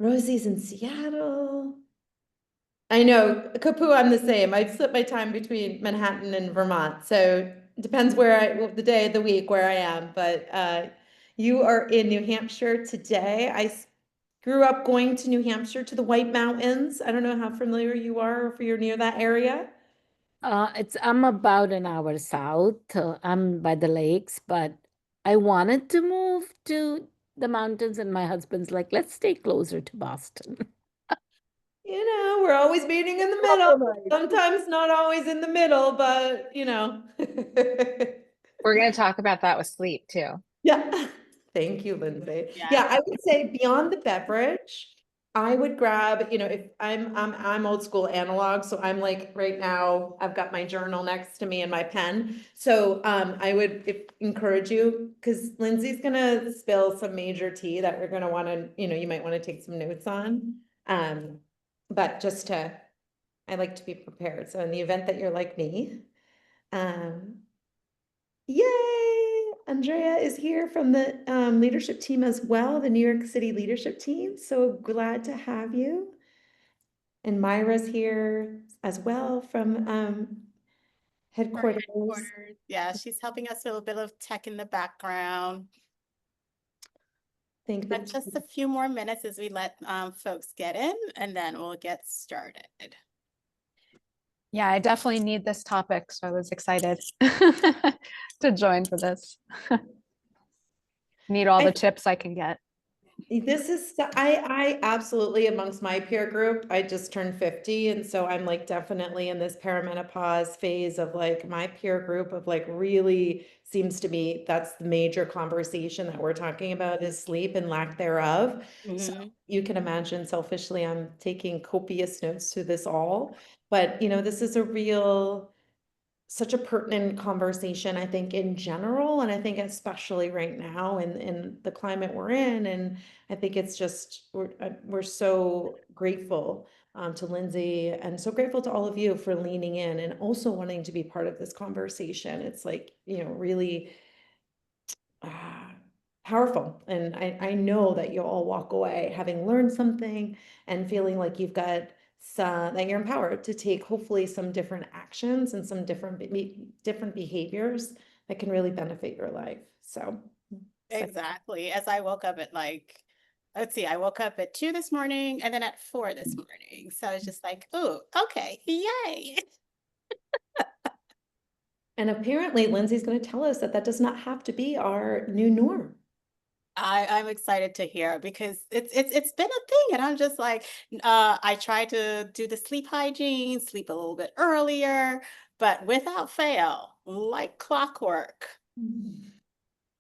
Rosie's in Seattle. I know, Kapu, I'm the same. I split my time between Manhattan and Vermont, so it depends the day of the week where I am. But you are in New Hampshire today. Grew up going to New Hampshire to the White Mountains. I don't know how familiar you are if you're near that area. I'm about an hour south. I'm by the lakes, but I wanted to move to the mountains, and my husband's like, let's stay closer to Boston. We're always meeting in the middle. Compromise. Sometimes not always in the middle, but We're going to talk about that with sleep too. Yeah. Thank you, Lindsay. Yeah. Yeah, I would say beyond the beverage, I would grab, if I'm old school analog, so I'm like right now, I've got my journal next to me and my pen. So I would encourage you, because Lindsay's gonna spill some major tea that we're gonna want to, you might want to take some notes on. But I like to be prepared. So in the event that you're like me, um, yay! Andrea is here from the leadership team as well, the New York City leadership team. So glad to have you. And Myra's here as well from headquarters. Yeah, she's helping us with a little bit of tech in the background. But just a few more minutes as we let folks get in, and then we'll get started. Yeah, I definitely need this topic, so I was excited to join for this. Need all the tips I can get. This is, I absolutely, amongst my peer group, I just turned 50. And so I'm like definitely in this perimenopause phase of like my peer group of like really seems to be, that's the major conversation that we're talking about is sleep and lack thereof. So you can imagine selfishly, I'm taking copious notes to this all, but this is such a pertinent conversation, I think, in general, and I think especially right now in the climate we're in. And I think it's just we're so grateful to Lindsay and so grateful to all of you for leaning in and also wanting to be part of this conversation. It's like, really powerful. And I know that you'll all walk away having learned something and feeling like you've got that you're empowered to take hopefully some different actions and some different behaviors that can really benefit your life. So exactly. As I woke up at let's see, I woke up at 2 this morning and then at 4 this morning. So I was just like, oh, okay, yay. And apparently Lindsay's going to tell us that does not have to be our new norm. I'm excited to hear because it's been a thing, and I'm just like, I try to do the sleep hygiene, sleep a little bit earlier, but without fail, like clockwork,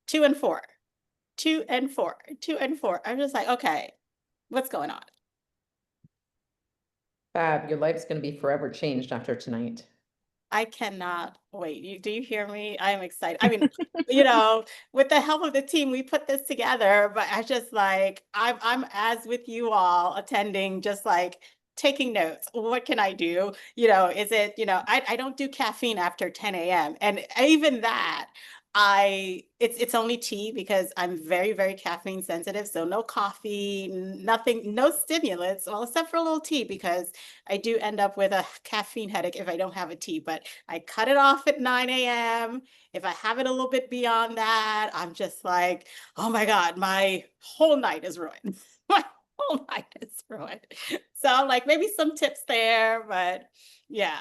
2 and 4, 2 and 4, 2 and 4. I'm just like, okay, what's going on? Fab, your life's going to be forever changed after tonight. I cannot wait. Do you hear me? I'm excited. I mean, with the help of the team, we put this together, but I just like, I'm as with you all attending, just like taking notes. What can I do? Is it, I don't do caffeine after 10 a.m. And even that, it's only tea because I'm very, very caffeine sensitive. So no coffee, nothing, no stimulants, well, except for a little tea because I do end up with a caffeine headache if I don't have a tea, but I cut it off at 9 a.m. If I have it a little bit beyond that, I'm just like, oh my God, my whole night is ruined. My whole night is ruined. So like maybe some tips there, but yeah.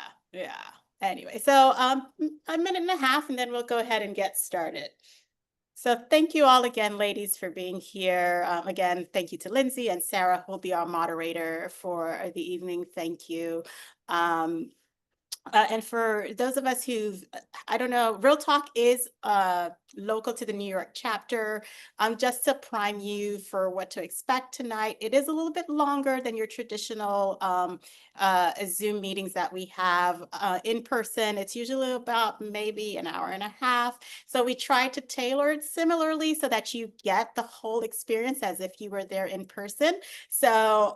Anyway, so a minute and a half and then we'll go ahead and get started. So thank you all again, ladies, for being here. Again, thank you to Lindsay and Sarah, who will be our moderator for the evening. Thank you. And for those of us I don't know, RealTalk is local to the New York chapter. Just to prime you for what to expect tonight, it is a little bit longer than your traditional Zoom meetings that we have in person. It's usually about maybe an hour and a half. So we try to tailor it similarly so that you get the whole experience as if you were there in person. So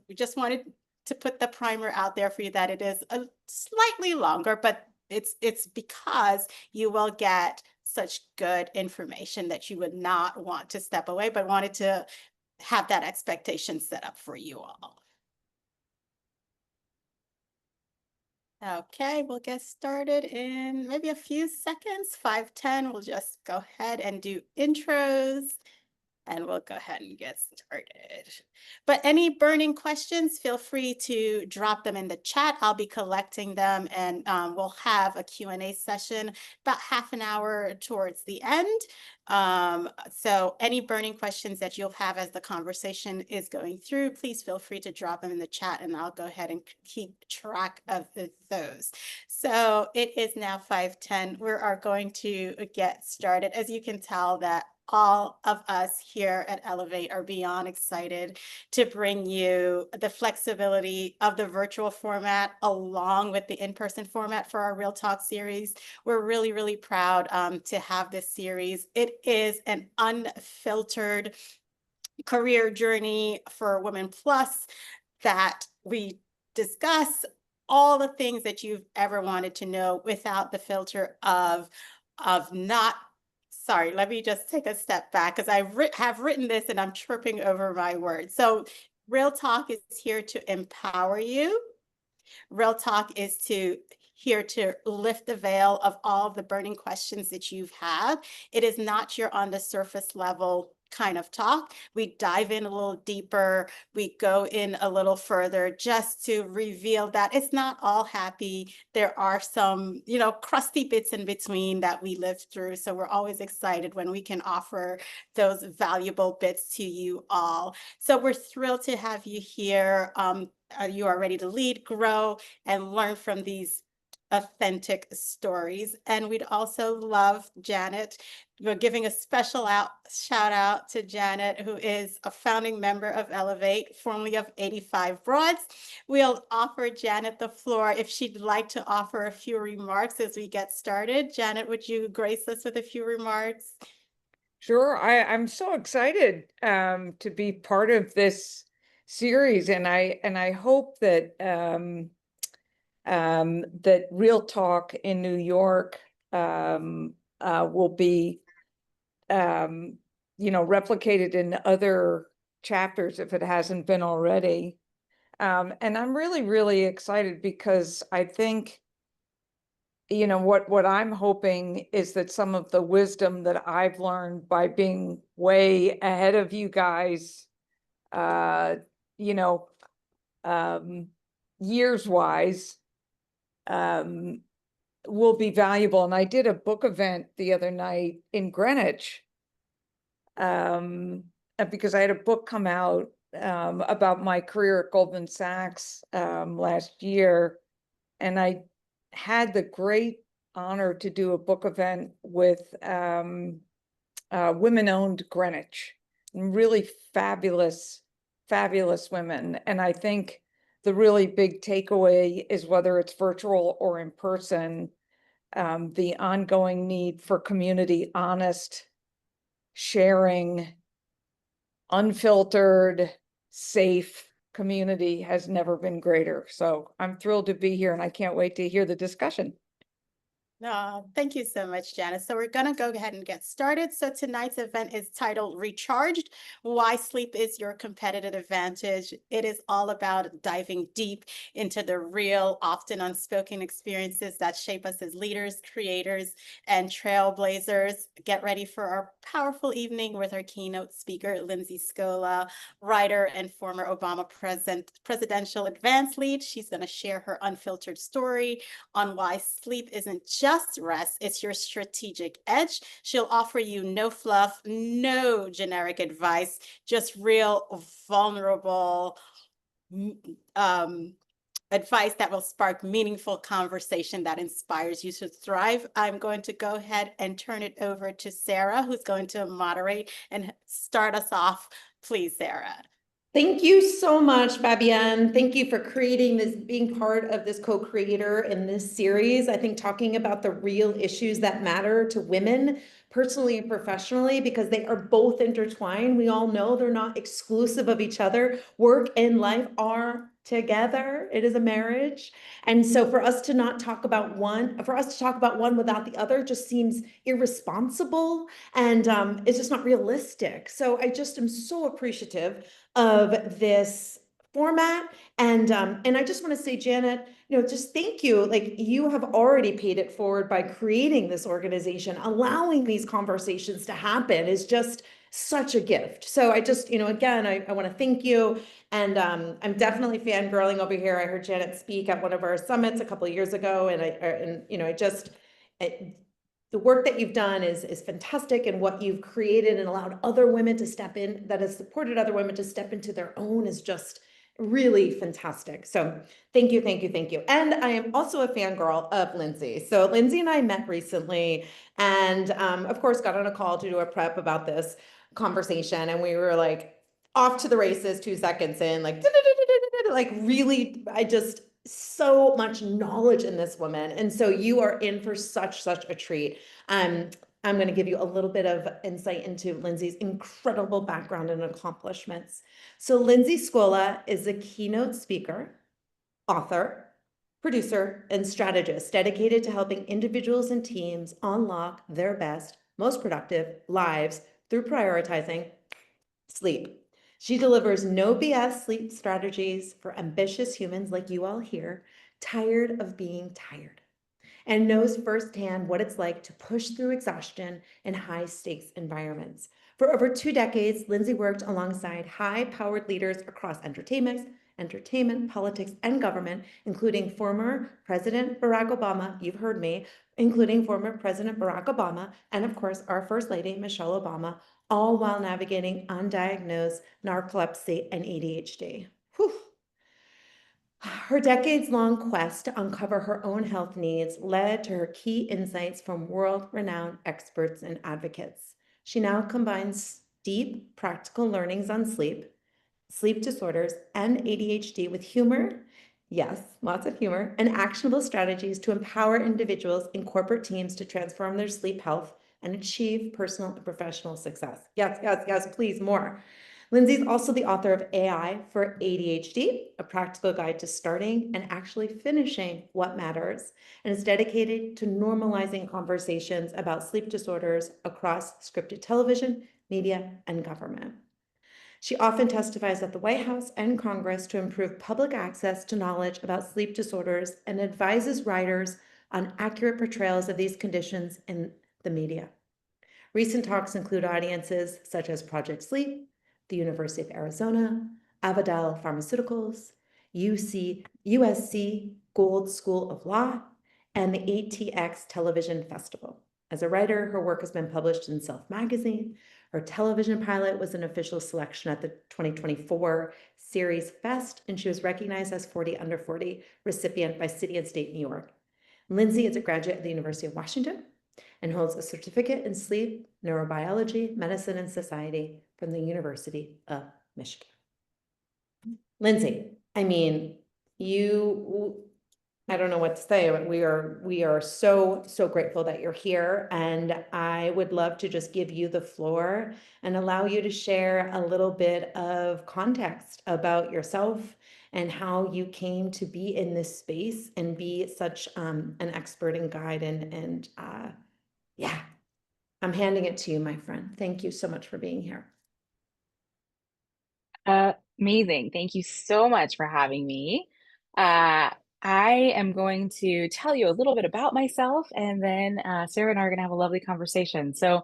we just wanted to put the primer out there for you that it is a slightly longer, but it's because you will get such good information that you would not want to step away, but wanted to have that expectation set up for you all. Okay, we'll get started in maybe a few seconds, 5, 10. We'll just go ahead and do intros. And we'll go ahead and get started. But any burning questions, feel free to drop them in the chat. I'll be collecting them, and we'll have a Q&A session about half an hour towards the end. So any burning questions that you'll have as the conversation is going through, please feel free to drop them in the chat, and I'll go ahead and keep track of those. So it is now 5:10. We are going to get started. As you can tell, that all of us here at Elevate are beyond excited to bring you the flexibility of the virtual format along with the in-person format for our Real Talk series. We're really, really proud to have this series. It is an unfiltered career journey for Women Plus that we discuss all the things that you've ever wanted to know without the filter of not. Sorry, let me just take a step back because I have written this and I'm tripping over my words. So Real Talk is here to empower you. Real Talk is here to lift the veil of all of the burning questions that you've had. It is not your on the surface level kind of talk. We dive in a little deeper. We go in a little further just to reveal that it's not all happy. There are some, crusty bits in between that we live through. So we're always excited when we can offer those valuable bits to you all. So we're thrilled to have you here. You are ready to lead, grow, and learn from these authentic stories. And we'd also love Janet. We're giving a special shout out to Janet, who is a founding member of Elevate, formerly of 85 Broads. We'll offer Janet the floor if she'd like to offer a few remarks as we get started. Janet, would you grace us with a few remarks? Sure. I'm so excited to be part of this series, and I hope that that Real Talk in New York will be replicated in other chapters if it hasn't been already. And I'm really, really excited because I think what I'm hoping is that some of the wisdom that I've learned by being way ahead of you guys, years wise, will be valuable. And I did a book event the other night in Greenwich, because I had a book come out about my career at Goldman Sachs last year, and I had the great honor to do a book event with women-owned Greenwich, really fabulous women. And I think the really big takeaway is, whether it's virtual or in person, the ongoing need for community, honest sharing, unfiltered, safe community has never been greater. So I'm thrilled to be here, and I can't wait to hear the discussion. No, thank you so much, Janice. So we're going to go ahead and get started. So tonight's event is titled Recharged: Why Sleep is Your Competitive Advantage. It is all about diving deep into the real, often unspoken experiences that shape us as leaders, creators, and trailblazers. Get ready for our powerful evening with our keynote speaker, Lindsay Scola, writer and former Obama presidential advance lead. She's going to share her unfiltered story on why sleep isn't just rest, it's your strategic edge. She'll offer you no fluff, no generic advice, just real, vulnerable advice that will spark meaningful conversation that inspires you to thrive. I'm going to go ahead and turn it over to Sarah, who's going to moderate and start us off. Please, Sarah. Thank you so much, Fabienne. Thank you for creating this, being part of this co-creator in this series. I think talking about the real issues that matter to women personally and professionally, because they are both intertwined. We all know they're not exclusive of each other. Work and life are together. It is a marriage. And so for us to not talk about one, for us to talk about one without the other just seems irresponsible, and it's just not realistic. So I just am so appreciative of this format. And I just want to say, Janet, just thank you. Like, you have already paid it forward by creating this organization. Allowing these conversations to happen is just such a gift. So I just, again, I want to thank you. And I'm definitely fangirling over here. I heard Janet speak at one of our summits a couple of years ago, and the work that you've done is fantastic, and what you've created and allowed other women to step in, that has supported other women to step into their own, is just really fantastic. So thank you, thank you, thank you. And I am also a fangirl of Lindsay. So Lindsay and I met recently, and of course got on a call to do a prep about this conversation, and we were like off to the races 2 seconds in, like really, I just, so much knowledge in this woman. And so you are in for such a treat. I'm going to give you a little bit of insight into Lindsay's incredible background and accomplishments. So Lindsay Scola is a keynote speaker, author, producer, and strategist dedicated to helping individuals and teams unlock their best, most productive lives through prioritizing sleep. She delivers no BS sleep strategies for ambitious humans like you all here, tired of being tired, and knows firsthand what it's like to push through exhaustion in high-stakes environments. For over 2 decades, Lindsay worked alongside high-powered leaders across entertainment, politics, and government, including former President Barack Obama, you've heard me, including former President Barack Obama, and of course, our First Lady, Michelle Obama, all while navigating undiagnosed narcolepsy and ADHD. Whew. Her decades-long quest to uncover her own health needs led to her key insights from world-renowned experts and advocates. She now combines deep, practical learnings on sleep, sleep disorders, and ADHD with humor, yes, lots of humor, and actionable strategies to empower individuals in corporate teams to transform their sleep health and achieve personal and professional success. Yes, yes, yes, please, more. Lindsay's also the author of AI for ADHD, a practical guide to starting and actually finishing what matters, and is dedicated to normalizing conversations about sleep disorders across scripted television, media, and government. She often testifies at the White House and Congress to improve public access to knowledge about sleep disorders, and advises writers on accurate portrayals of these conditions in the media. Recent talks include audiences such as Project Sleep, the University of Arizona, Avadel Pharmaceuticals, USC Gold School of Law, and the ATX Television Festival. As a writer, her work has been published in Self Magazine. Her television pilot was an official selection at the 2024 Series Fest, and she was recognized as 40 Under 40 recipient by City and State New York. Lindsay is a graduate of the University of Washington and holds a certificate in sleep, neurobiology, medicine, and society from the University of Michigan. Lindsay, I mean, I don't know what to say, but we are so grateful that you're here, and I would love to just give you the floor and allow you to share a little bit of context about yourself and how you came to be in this space and be such an expert and guide, and yeah, I'm handing it to you, my friend. Thank you so much for being here. Amazing. Thank you so much for having me. I am going to tell you a little bit about myself, and then Sarah and I are going to have a lovely conversation. So,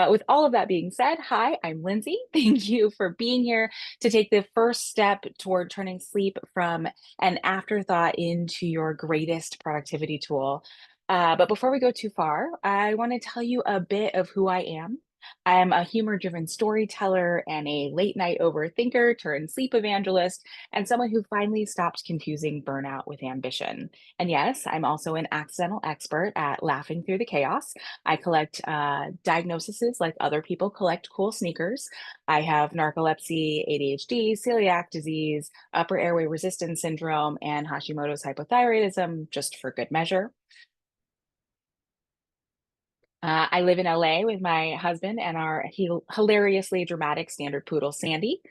with all of that being said, hi, I'm Lindsay. Thank you for being here to take the first step toward turning sleep from an afterthought into your greatest productivity tool. But before we go too far, I want to tell you a bit of who I am. I'm a humor-driven storyteller and a late-night overthinker turned sleep evangelist, and someone who finally stopped confusing burnout with ambition. And yes, I'm also an accidental expert at laughing through the chaos. I collect diagnoses like other people collect cool sneakers. I have narcolepsy, ADHD, celiac disease, upper airway resistance syndrome, and Hashimoto's hypothyroidism, just for good measure. I live in LA with my husband and our hilariously dramatic standard poodle, Sandy.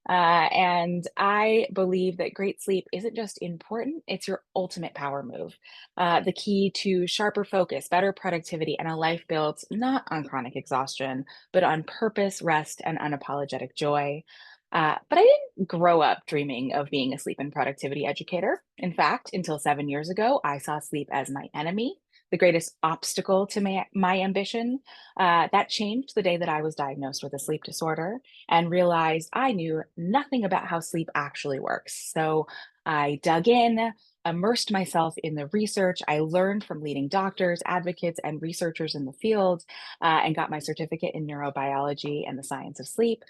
And I believe that great sleep isn't just important, it's your ultimate power move. The key to sharper focus, better productivity, and a life built not on chronic exhaustion, but on purpose, rest, and unapologetic joy. But I didn't grow up dreaming of being a sleep and productivity educator. In fact, until 7 years ago, I saw sleep as my enemy, the greatest obstacle to my ambition. That changed the day that I was diagnosed with a sleep disorder and realized I knew nothing about how sleep actually works. So I dug in, immersed myself in the research. I learned from leading doctors, advocates, and researchers in the field, and got my certificate in neurobiology and the science of sleep.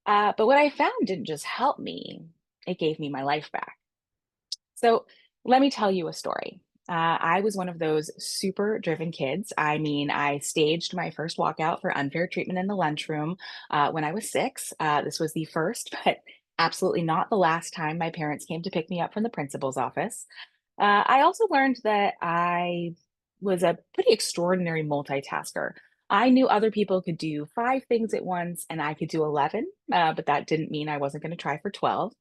But what I found didn't just help me, it gave me my life back. So let me tell you a story. I was one of those super driven kids. I mean, I staged my first walkout for unfair treatment in the lunchroom when I was 6. This was the first, but absolutely not the last time my parents came to pick me up from the principal's office. I also learned that I was a pretty extraordinary multitasker. I knew other people could do 5 things at once and I could do 11, but that didn't mean I wasn't going to try for 12.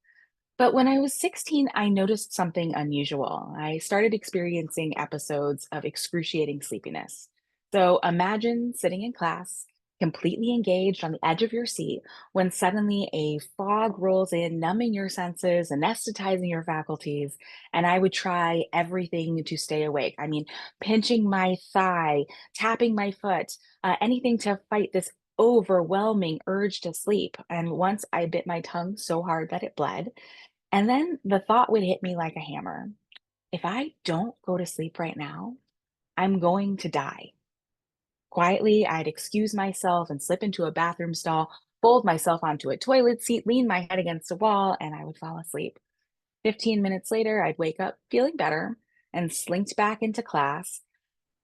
But when I was 16, I noticed something unusual. I started experiencing episodes of excruciating sleepiness. So imagine sitting in class, completely engaged on the edge of your seat, when suddenly a fog rolls in, numbing your senses, anesthetizing your faculties. And I would try everything to stay awake. I mean, pinching my thigh, tapping my foot, anything to fight this overwhelming urge to sleep. And once I bit my tongue so hard that it bled, and then the thought would hit me like a hammer. If I don't go to sleep right now, I'm going to die. Quietly, I'd excuse myself and slip into a bathroom stall, fold myself onto a toilet seat, lean my head against a wall, and I would fall asleep. 15 minutes later, I'd wake up feeling better and slinked back into class.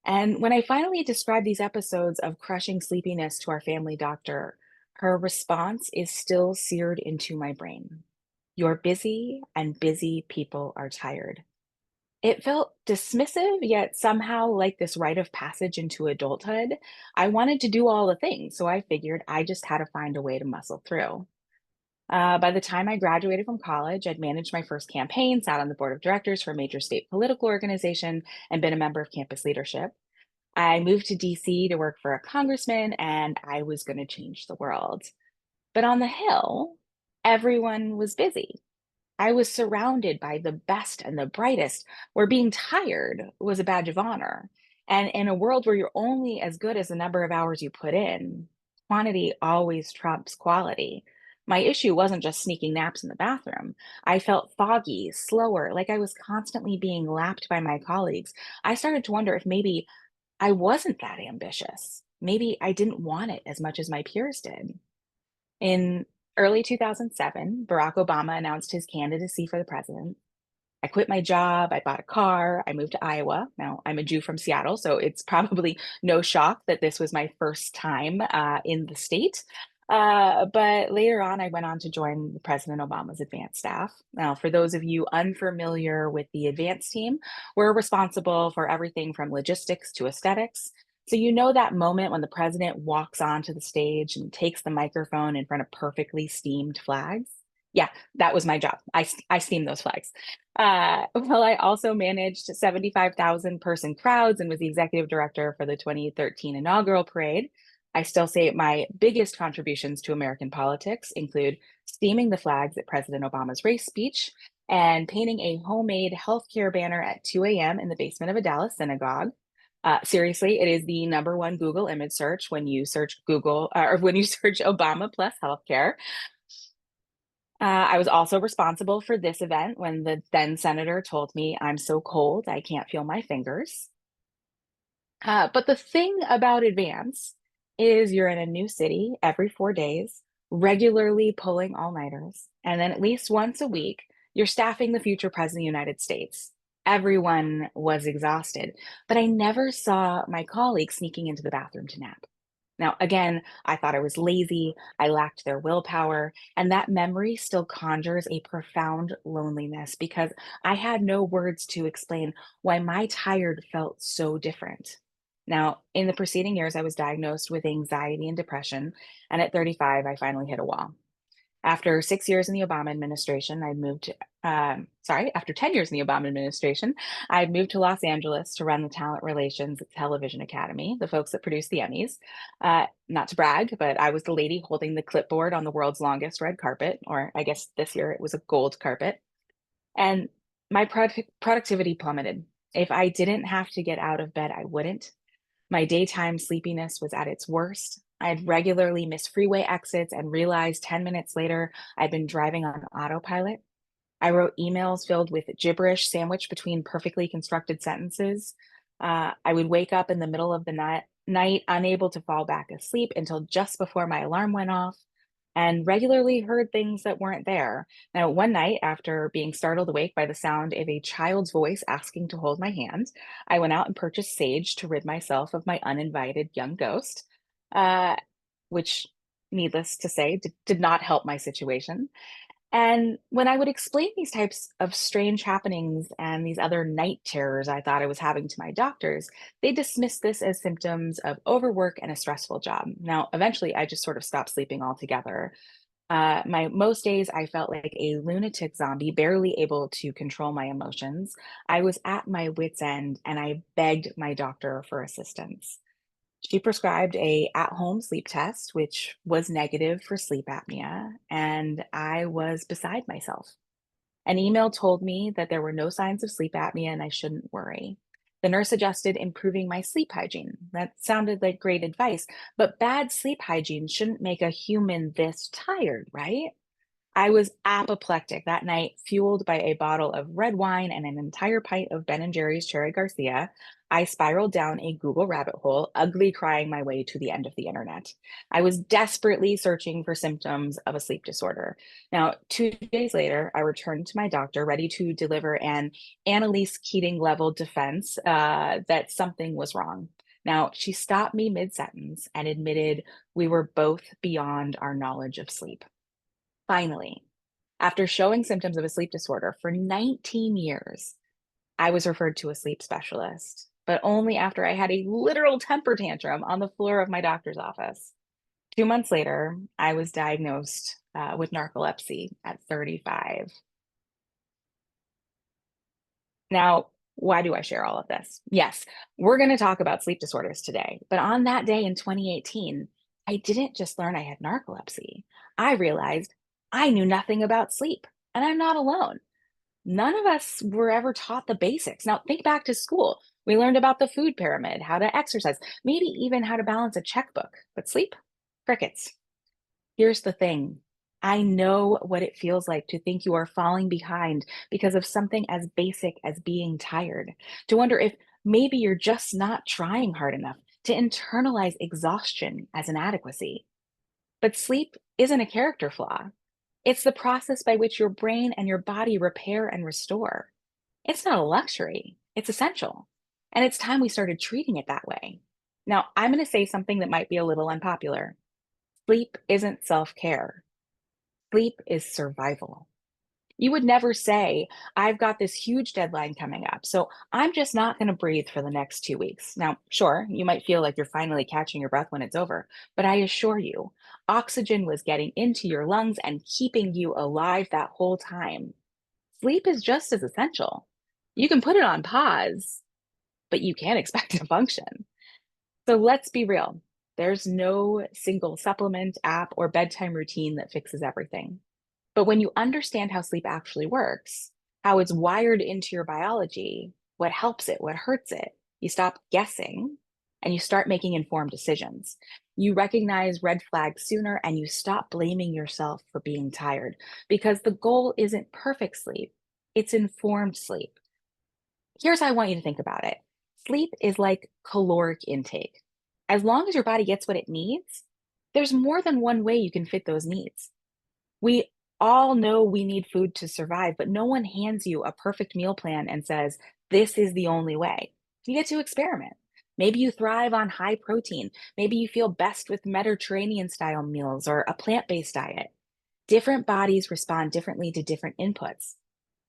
And when I finally described these episodes of crushing sleepiness to our family doctor, her response is still seared into my brain. You're busy, and busy people are tired. It felt dismissive, yet somehow like this rite of passage into adulthood. I wanted to do all the things, so I figured I just had to find a way to muscle through. By the time I graduated from college, I'd managed my first campaign, sat on the board of directors for a major state political organization, and been a member of campus leadership. I moved to DC to work for a congressman, and I was going to change the world. But on the Hill, everyone was busy. I was surrounded by the best and the brightest, where being tired was a badge of honor. And in a world where you're only as good as the number of hours you put in, quantity always trumps quality. My issue wasn't just sneaking naps in the bathroom. I felt foggy, slower, like I was constantly being lapped by my colleagues. I started to wonder if maybe I wasn't that ambitious. Maybe I didn't want it as much as my peers did. In early 2007, Barack Obama announced his candidacy for the president. I quit my job, I bought a car, I moved to Iowa. Now, I'm a Jew from Seattle, so it's probably no shock that this was my first time in the state. But later on, I went on to join President Obama's advance staff. Now, for those of you unfamiliar with the advance team, we're responsible for everything from logistics to aesthetics. So you know that moment when the president walks onto the stage and takes the microphone in front of perfectly steamed flags? Yeah, that was my job. I steamed those flags. Well, I also managed 75,000 person crowds and was the executive director for the 2013 inaugural parade. I still say my biggest contributions to American politics include steaming the flags at President Obama's race speech and painting a homemade healthcare banner at 2 a.m. in the basement of a Dallas synagogue. Seriously, it is the #1 Google image search when you search Google or when you search Obama plus healthcare. I was also responsible for this event when the then senator told me, I'm so cold, I can't feel my fingers. But the thing about Advance is you're in a new city every 4 days, regularly pulling all-nighters, and then at least once a week, you're staffing the future president of the United States. Everyone was exhausted, but I never saw my colleagues sneaking into the bathroom to nap. Now, again, I thought I was lazy, I lacked their willpower, and that memory still conjures a profound loneliness because I had no words to explain why my tired felt so different. Now, in the preceding years, I was diagnosed with anxiety and depression, and at 35, I finally hit a wall. After 6 years in the Obama administration, after 10 years in the Obama administration, I moved to Los Angeles to run the Talent Relations Television Academy, the folks that produce the Emmys. Not to brag, but I was the lady holding the clipboard on the world's longest red carpet, or I guess this year it was a gold carpet. And my productivity plummeted. If I didn't have to get out of bed, I wouldn't. My daytime sleepiness was at its worst. I'd regularly miss freeway exits and realized 10 minutes later I'd been driving on autopilot. I wrote emails filled with gibberish sandwiched between perfectly constructed sentences. I would wake up in the middle of the night, unable to fall back asleep until just before my alarm went off, and regularly heard things that weren't there. Now, one night, after being startled awake by the sound of a child's voice asking to hold my hand, I went out and purchased sage to rid myself of my uninvited young ghost, which, needless to say, did not help my situation. And when I would explain these types of strange happenings and these other night terrors I thought I was having to my doctors, they dismissed this as symptoms of overwork and a stressful job. Now, eventually, I just sort of stopped sleeping altogether. Most days, I felt like a lunatic zombie, barely able to control my emotions. I was at my wit's end, and I begged my doctor for assistance. She prescribed a at-home sleep test, which was negative for sleep apnea, and I was beside myself. An email told me that there were no signs of sleep apnea and I shouldn't worry. The nurse suggested improving my sleep hygiene. That sounded like great advice, but bad sleep hygiene shouldn't make a human this tired, right? I was apoplectic that night, fueled by a bottle of red wine and an entire pint of Ben & Jerry's Cherry Garcia. I spiraled down a Google rabbit hole, ugly crying my way to the end of the internet. I was desperately searching for symptoms of a sleep disorder. Now, 2 days later, I returned to my doctor, ready to deliver an Annalise Keating level defense that something was wrong. Now, she stopped me mid-sentence and admitted we were both beyond our knowledge of sleep. Finally, after showing symptoms of a sleep disorder for 19 years, I was referred to a sleep specialist, but only after I had a literal temper tantrum on the floor of my doctor's office. 2 months later, I was diagnosed with narcolepsy at 35. Now, why do I share all of this? Yes, we're going to talk about sleep disorders today, but on that day in 2018, I didn't just learn I had narcolepsy. I realized I knew nothing about sleep, and I'm not alone. None of us were ever taught the basics. Now, think back to school. We learned about the food pyramid, how to exercise, maybe even how to balance a checkbook, but sleep? Crickets. Here's the thing. I know what it feels like to think you are falling behind because of something as basic as being tired, to wonder if maybe you're just not trying hard enough, to internalize exhaustion as inadequacy. But sleep isn't a character flaw. It's the process by which your brain and your body repair and restore. It's not a luxury, it's essential. And it's time we started treating it that way. Now, I'm going to say something that might be a little unpopular. Sleep isn't self-care. Sleep is survival. You would never say, I've got this huge deadline coming up, so I'm just not going to breathe for the next 2 weeks. Now, sure, you might feel like you're finally catching your breath when it's over, but I assure you, oxygen was getting into your lungs and keeping you alive that whole time. Sleep is just as essential. You can put it on pause, but you can't expect to function. So let's be real. There's no single supplement, app, or bedtime routine that fixes everything. But when you understand how sleep actually works, how it's wired into your biology, what helps it, what hurts it, you stop guessing and you start making informed decisions. You recognize red flags sooner and you stop blaming yourself for being tired, because the goal isn't perfect sleep, it's informed sleep. Here's how I want you to think about it. Sleep is like caloric intake. As long as your body gets what it needs, there's more than one way you can fit those needs. We all know we need food to survive, but no one hands you a perfect meal plan and says, this is the only way. You get to experiment. Maybe you thrive on high protein. Maybe you feel best with Mediterranean style meals or a plant-based diet. Different bodies respond differently to different inputs.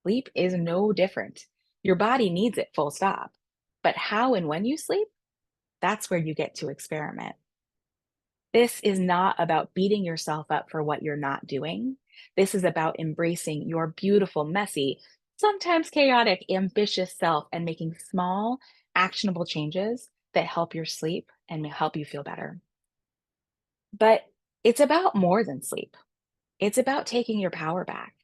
Sleep is no different. Your body needs it, full stop. But how and when you sleep, That's where you get to experiment. This is not about beating yourself up for what you're not doing. This is about embracing your beautiful, messy, sometimes chaotic, ambitious self and making small, actionable changes that help your sleep and help you feel better. But it's about more than sleep. It's about taking your power back.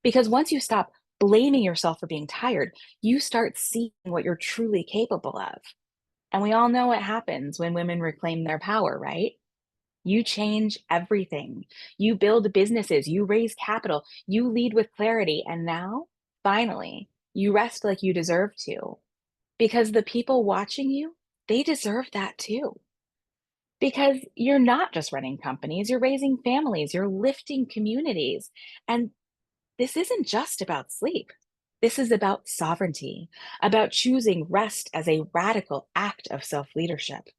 Because once you stop blaming yourself for being tired, you start seeing what you're truly capable of. And we all know what happens when women reclaim their power, right? You change everything. You build businesses, you raise capital, you lead with clarity. And now, finally, you rest like you deserve to. Because the people watching you, they deserve that too. Because you're not just running companies, you're raising families, you're lifting communities. And this isn't just about sleep. This is about sovereignty, about choosing rest as a radical act of self leadership.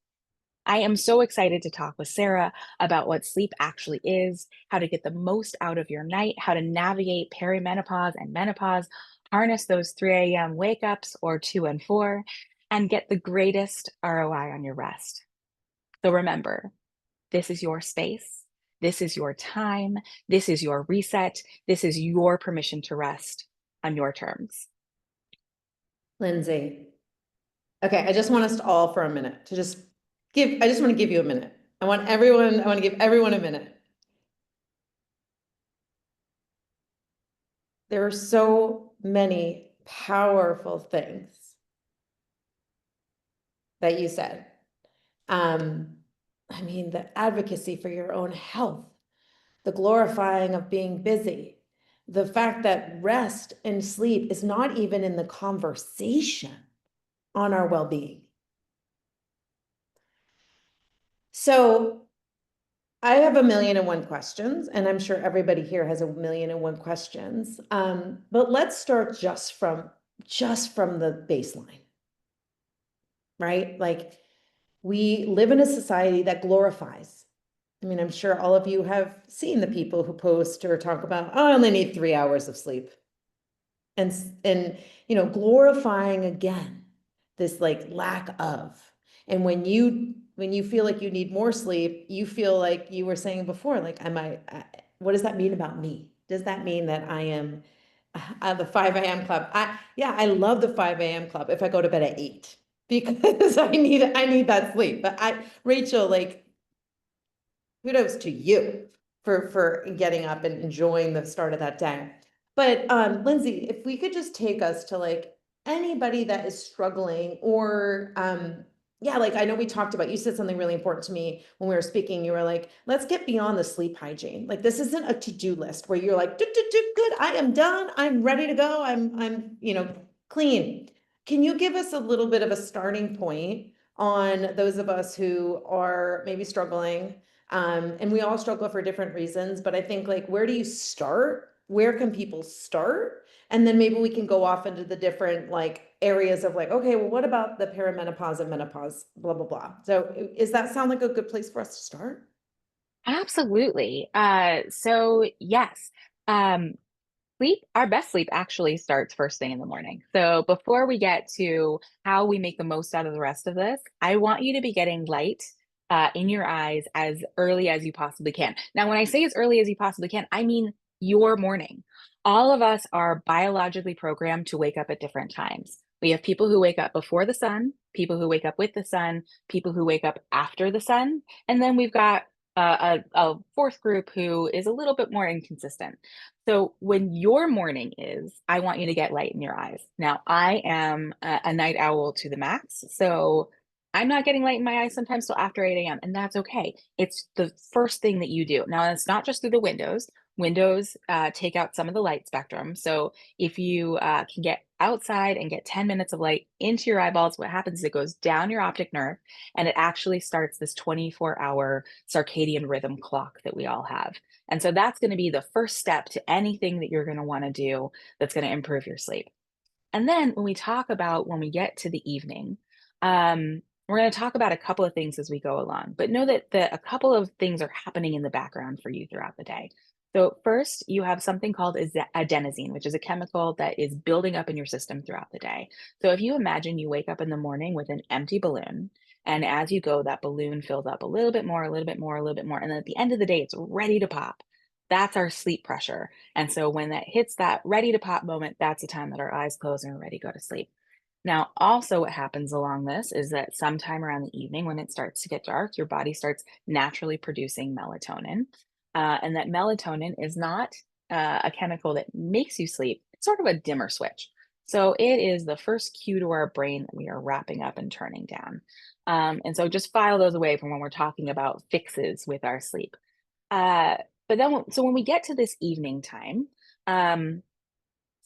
I am so excited to talk with Sarah about what sleep actually is, how to get the most out of your night, how to navigate perimenopause and menopause, harness those 3 a.m. wake ups or 2 and 4, and get the greatest ROI on your rest. So remember, this is your space. This is your time. This is your reset. This is your permission to rest on your terms. Lindsay. Okay, I just want us to all for a minute to just I just want to give you a minute. I want to give everyone a minute. There are so many powerful things that you said. I mean, the advocacy for your own health, the glorifying of being busy, the fact that rest and sleep is not even in the conversation on our well-being. So I have 1,000,001 questions, and I'm sure everybody here has 1,000,001 questions. But let's start just from the baseline, right? Like, we live in a society that glorifies. I mean, I'm sure all of you have seen the people who post or talk about, oh, I only need 3 hours of sleep. And glorifying again this like lack of. And when you feel like you need more sleep, you feel like you were saying before, like, what does that mean about me? Does that mean that I am the 5 a.m. club? I love the 5 a.m. club if I go to bed at 8 because I need that sleep. But Rachel, like, kudos to you for getting up and enjoying the start of that day. But Lindsay, if we could just take us to like anybody that is struggling or like I know we talked about, you said something really important to me when we were speaking. You were like, let's get beyond the sleep hygiene. Like, this isn't a to-do list where you're like, good, I am done, I'm ready to go, I'm clean. Can you give us a little bit of a starting point on those of us who are maybe struggling? And we all struggle for different reasons, but I think, like, where do you start? Where can people start? And then maybe we can go off into the different like areas of like, okay, well, what about the perimenopause and menopause, blah, blah, blah. So does that sound like a good place for us to start? Absolutely. So yes, our best sleep actually starts first thing in the morning. So before we get to how we make the most out of the rest of this, I want you to be getting light in your eyes as early as you possibly can. Now, when I say as early as you possibly can, I mean your morning. All of us are biologically programmed to wake up at different times. We have people who wake up before the sun, people who wake up with the sun, people who wake up after the sun, and then we've got a fourth group who is a little bit more inconsistent. So when your morning is, I want you to get light in your eyes. Now, I am a night owl to the max, so I'm not getting light in my eyes sometimes till after 8 a.m., and that's okay. It's the first thing that you do. Now, it's not just through the windows. Windows take out some of the light spectrum. So if you can get outside and get 10 minutes of light into your eyeballs, what happens is it goes down your optic nerve, and it actually starts this 24-hour circadian rhythm clock that we all have. And so that's going to be the first step to anything that you're going to want to do that's going to improve your sleep. And then when we talk about when we get to the evening, we're going to talk about a couple of things as we go along, but know that a couple of things are happening in the background for you throughout the day. So first, you have something called adenosine, which is a chemical that is building up in your system throughout the day. So if you imagine you wake up in the morning with an empty balloon, And as you go, that balloon fills up a little bit more, a little bit more, a little bit more. And then at the end of the day, it's ready to pop. That's our sleep pressure. And so when that hits that ready to pop moment, that's the time that our eyes close and we're ready to go to sleep. Now, also what happens along this is that sometime around the evening when it starts to get dark, your body starts naturally producing melatonin. And that melatonin is not a chemical that makes you sleep. It's sort of a dimmer switch. So it is the first cue to our brain that we are wrapping up and turning down. And so just file those away from when we're talking about fixes with our sleep. But then, so when we get to this evening time,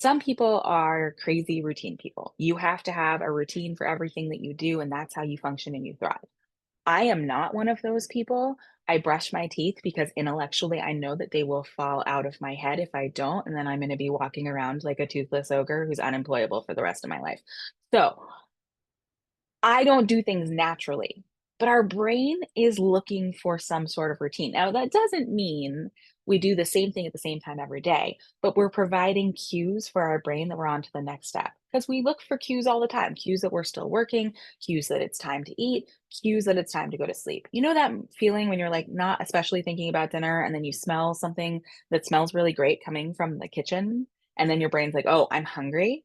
some people are crazy routine people. You have to have a routine for everything that you do, and that's how you function and you thrive. I am not one of those people. I brush my teeth because intellectually I know that they will fall out of my head if I don't, and then I'm going to be walking around like a toothless ogre who's unemployable for the rest of my life. So I don't do things naturally, but our brain is looking for some sort of routine. Now, that doesn't mean we do the same thing at the same time every day, but we're providing cues for our brain that we're on to the next step because we look for cues all the time, cues that we're still working, cues that it's time to eat, cues that it's time to go to sleep. You know that feeling when you're like not especially thinking about dinner and then you smell something that smells really great coming from the kitchen and then your brain's like, "Oh, I'm hungry."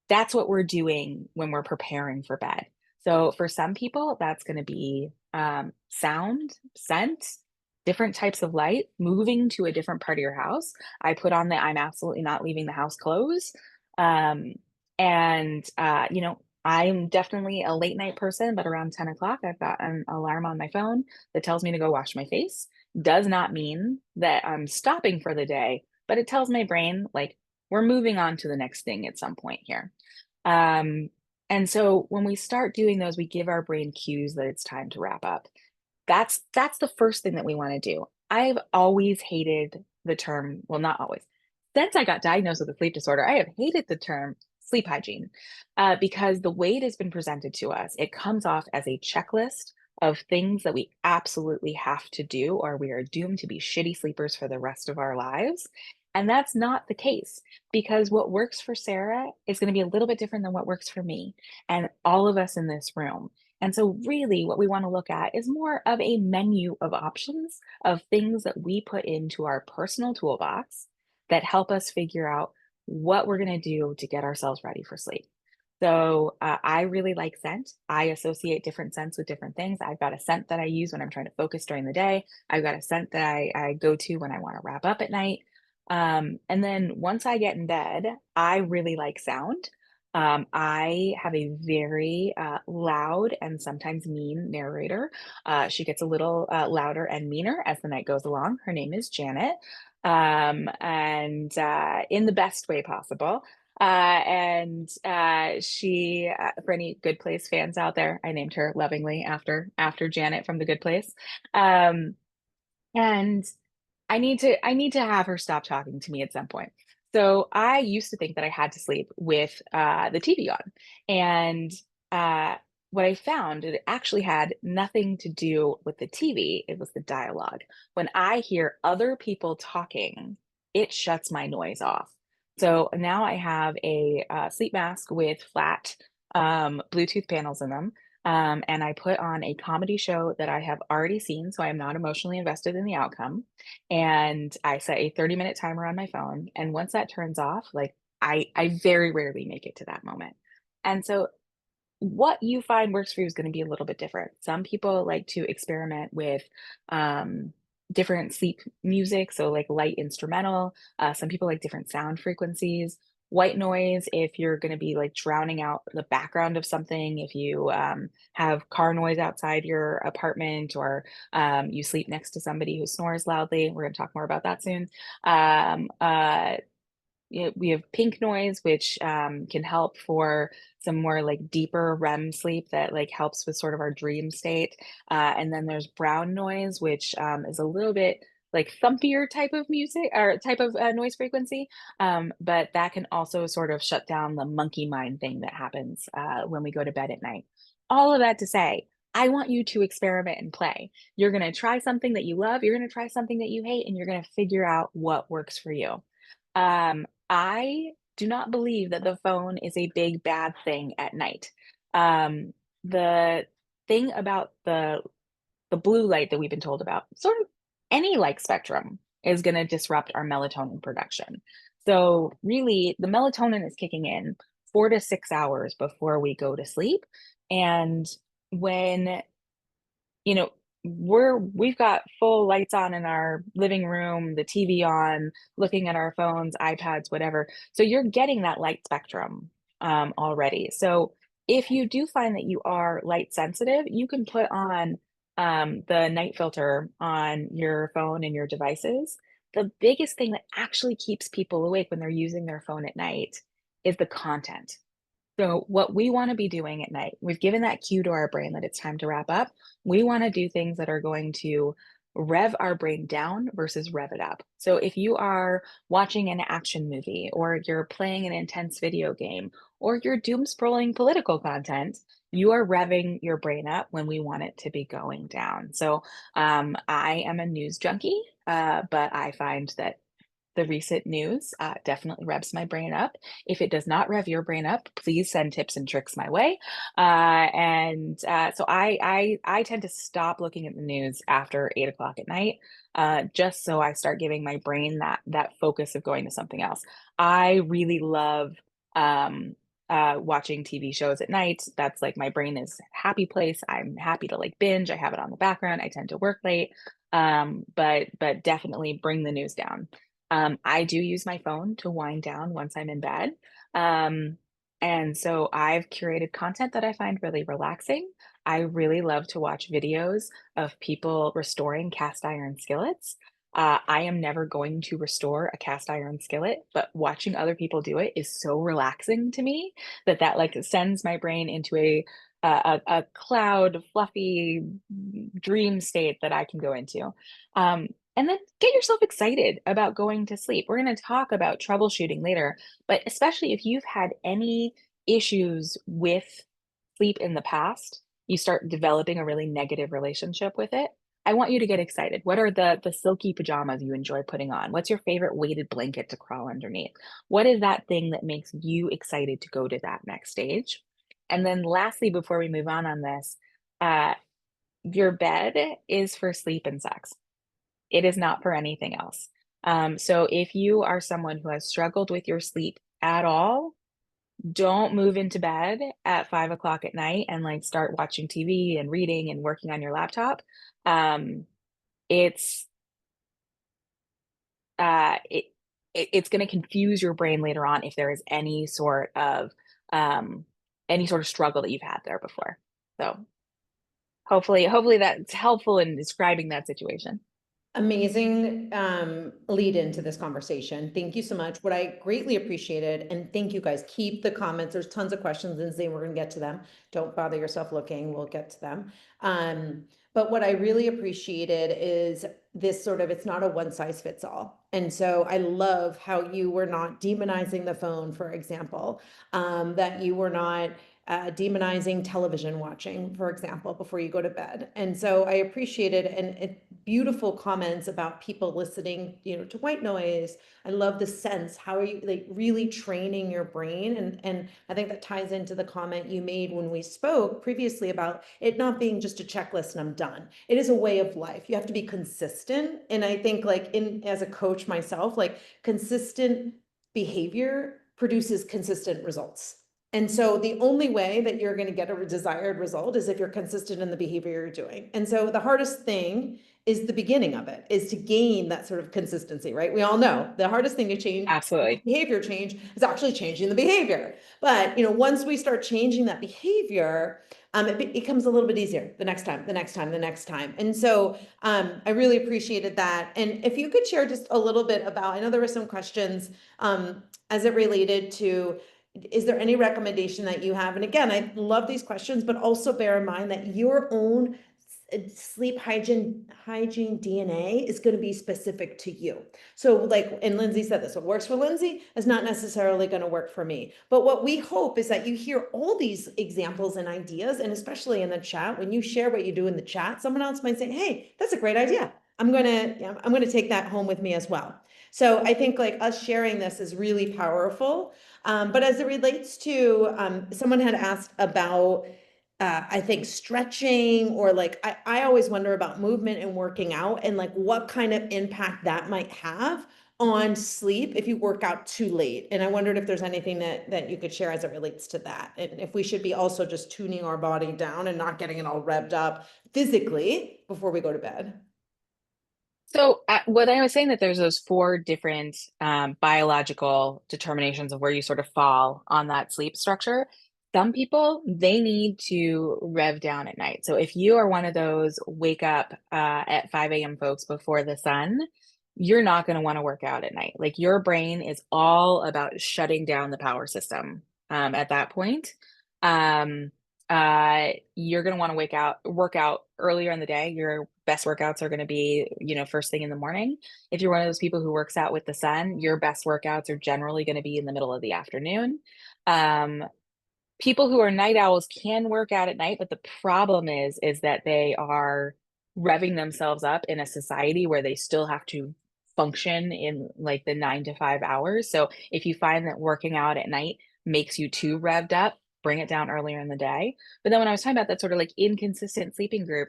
That's what we're doing when we're preparing for bed. So for some people, that's going to be sound, scent, different types of light, moving to a different part of your house. I put on the I'm absolutely not leaving the house clothes. You know, I'm definitely a late night person, but around 10 o'clock, I've got an alarm on my phone that tells me to go wash my face. Does not mean that I'm stopping for the day, but it tells my brain, like, we're moving on to the next thing at some point here. And so when we start doing those, we give our brain cues that it's time to wrap up. That's the first thing that we want to do. I've always hated the term, well, not always. Since I got diagnosed with a sleep disorder, I have hated the term sleep hygiene because the way it has been presented to us, it comes off as a checklist of things that we absolutely have to do, or we are doomed to be shitty sleepers for the rest of our lives. And that's not the case because what works for Sarah is going to be a little bit different than what works for me and all of us in this room. And so, really, what we want to look at is more of a menu of options of things that we put into our personal toolbox that help us figure out what we're going to do to get ourselves ready for sleep. So, I really like scent. I associate different scents with different things. I've got a scent that I use when I'm trying to focus during the day. I've got a scent that I go to when I want to wrap up at night. And then once I get in bed, I really like sound. I have a very loud and sometimes mean narrator. She gets a little louder and meaner as the night goes along. Her name is Janet, and in the best way possible. She, for any Good Place fans out there, I named her lovingly after Janet from The Good Place. And I need to have her stop talking to me at some point. So I used to think that I had to sleep with the TV on. And what I found, it actually had nothing to do with the TV. It was the dialogue. When I hear other people talking, it shuts my noise off. So now I have a sleep mask with flat Bluetooth panels in them. And I put on a comedy show that I have already seen, so I am not emotionally invested in the outcome. And I set a 30-minute timer on my phone. And once that turns off, like I very rarely make it to that moment. And so what you find works for you is going to be a little bit different. Some people like to experiment with different sleep music, so like light instrumental. Some people like different sound frequencies. White noise, if you're going to be like drowning out the background of something, if you have car noise outside your apartment or you sleep next to somebody who snores loudly. We're going to talk more about that soon. We have pink noise, which can help for some more like deeper REM sleep that like helps with sort of our dream state. And then there's brown noise, which is a little bit like thumpier type of music or type of noise frequency. But that can also sort of shut down the monkey mind thing that happens when we go to bed at night. All of that to say, I want you to experiment and play. You're going to try something that you love, you're going to try something that you hate, and you're going to figure out what works for you. I do not believe that the phone is a big bad thing at night. The thing about the blue light that we've been told about, sort of any light spectrum is going to disrupt our melatonin production. So really, the melatonin is kicking in 4 to 6 hours before we go to sleep. And when, you know, we've got full lights on in our living room, the TV on, looking at our phones, iPads, whatever. So you're getting that light spectrum already. So if you do find that you are light sensitive, you can put on the night filter on your phone and your devices. The biggest thing that actually keeps people awake when they're using their phone at night is the content. So what we want to be doing at night, we've given that cue to our brain that it's time to wrap up. We want to do things that are going to rev our brain down versus rev it up. So if you are watching an action movie, or you're playing an intense video game, or you're doom scrolling political content, you are revving your brain up when we want it to be going down. So I am a news junkie, but I find that the recent news definitely revs my brain up. If it does not rev your brain up, please send tips and tricks my way. So I tend to stop looking at the news after 8 o'clock at night, just so I start giving my brain that focus of going to something else. I really love watching TV shows at night. That's like my brain is happy place. I'm happy to like binge. I have it on the background. I tend to work late, but definitely bring the news down. I do use my phone to wind down once I'm in bed. And so I've curated content that I find really relaxing. I really love to watch videos of people restoring cast iron skillets. I am never going to restore a cast iron skillet, but watching other people do it is so relaxing to me that like sends my brain into a cloud, fluffy dream state that I can go into. And then get yourself excited about going to sleep. We're going to talk about troubleshooting later, but especially if you've had any issues with sleep in the past, you start developing a really negative relationship with it. I want you to get excited. What are the silky pajamas you enjoy putting on? What's your favorite weighted blanket to crawl underneath? What is that thing that makes you excited to go to that next stage? And then lastly, before we move on this, your bed is for sleep and sex. It is not for anything else. So if you are someone who has struggled with your sleep at all, don't move into bed at 5 o'clock at night and like start watching TV and reading and working on your laptop. It's it's going to confuse your brain later on if there is any sort of struggle that you've had there before. So hopefully that's helpful in describing that situation. Amazing lead into this conversation. Thank you so much. What I greatly appreciated, and thank you guys, keep the comments. There's tons of questions, Lindsay, we're gonna get to them. Don't bother yourself looking, we'll get to them. But what I really appreciated is this sort of, it's not a one size fits all. And so I love how you were not demonizing the phone, for example, that you were not demonizing television watching, for example, before you go to bed. And so I appreciated and beautiful comments about people listening, to white noise. I love the sense. How are you like really training your brain? And I think that ties into the comment you made when we spoke previously about it not being just a checklist and I'm done. It is a way of life. You have to be consistent. And I think like as a coach myself, like consistent behavior produces consistent results. And so the only way that you're going to get a desired result is if you're consistent in the behavior you're doing. And so the hardest thing is the beginning of it, is to gain that sort of consistency, right? We all know the hardest thing to change, Absolutely, behavior change, is actually changing the behavior. But once we start changing that behavior, it becomes a little bit easier the next time. And so I really appreciated that. And if you could share just a little bit about, I know there were some questions as it related to, is there any recommendation that you have? And again, I love these questions, but also bear in mind that your own sleep hygiene DNA is going to be specific to you. So like, and Lindsay said this, what works for Lindsay is not necessarily going to work for me. But what we hope is that you hear all these examples and ideas, and especially in the chat, when you share what you do in the chat, someone else might say, hey, that's a great idea. I'm going to take that home with me as well. So I think like us sharing this is really powerful. But as it relates to, someone had asked about I think stretching or like, I always wonder about movement and working out and like what kind of impact that might have on sleep if you work out too late. And I wondered if there's anything that you could share as it relates to that. And if we should be also just tuning our body down and not getting it all revved up physically before we go to bed. So what I was saying that there's those four different biological determinations of where you sort of fall on that sleep structure. Some people, they need to rev down at night. So if you are one of those wake up at 5 a.m. folks before the sun, you're not going to want to work out at night. Like your brain is all about shutting down the power system at that point. Um, you're going to want to work out earlier in the day. Your best workouts are going to be, first thing in the morning. If you're one of those people who works out with the sun, your best workouts are generally going to be in the middle of the afternoon. People who are night owls can work out at night, but the problem is that they are revving themselves up in a society where they still have to function in like the 9 to 5 hours. So if you find that working out at night makes you too revved up, bring it down earlier in the day. But then when I was talking about that sort of like inconsistent sleeping group,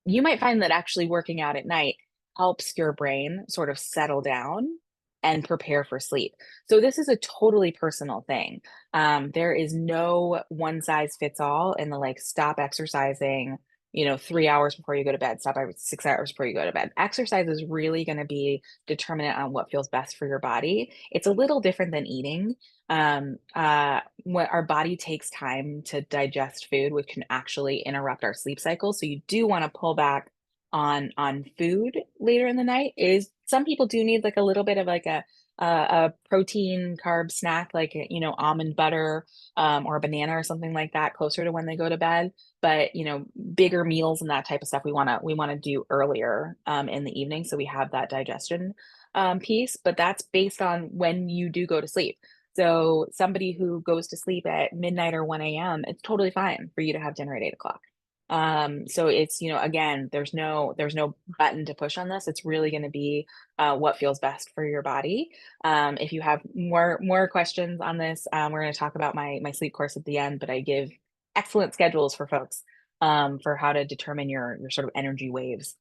you might find that actually working out at night helps your brain sort of settle down and prepare for sleep. So this is a totally personal thing. There is no one size fits all in the like stop exercising, 3 hours before you go to bed, stop every 6 hours before you go to bed. Exercise is really going to be determinant on what feels best for your body. It's a little different than eating. When our body takes time to digest food, which can actually interrupt our sleep cycle. So you do want to pull back on food later in the night. Is some people do need like a little bit of like a protein carb snack, like almond butter or a banana or something like that, closer to when they go to bed. But bigger meals and that type of stuff we want to do earlier in the evening, so we have that digestion piece. But that's based on when you do go to sleep. So somebody who goes to sleep at midnight or 1 a.m., it's totally fine for you to have dinner at 8 o'clock. So it's, again, there's no button to push on this. It's really going to be what feels best for your body. If you have more questions on this, we're going to talk about my sleep course at the end, but I give excellent schedules for folks for how to determine your sort of energy waves.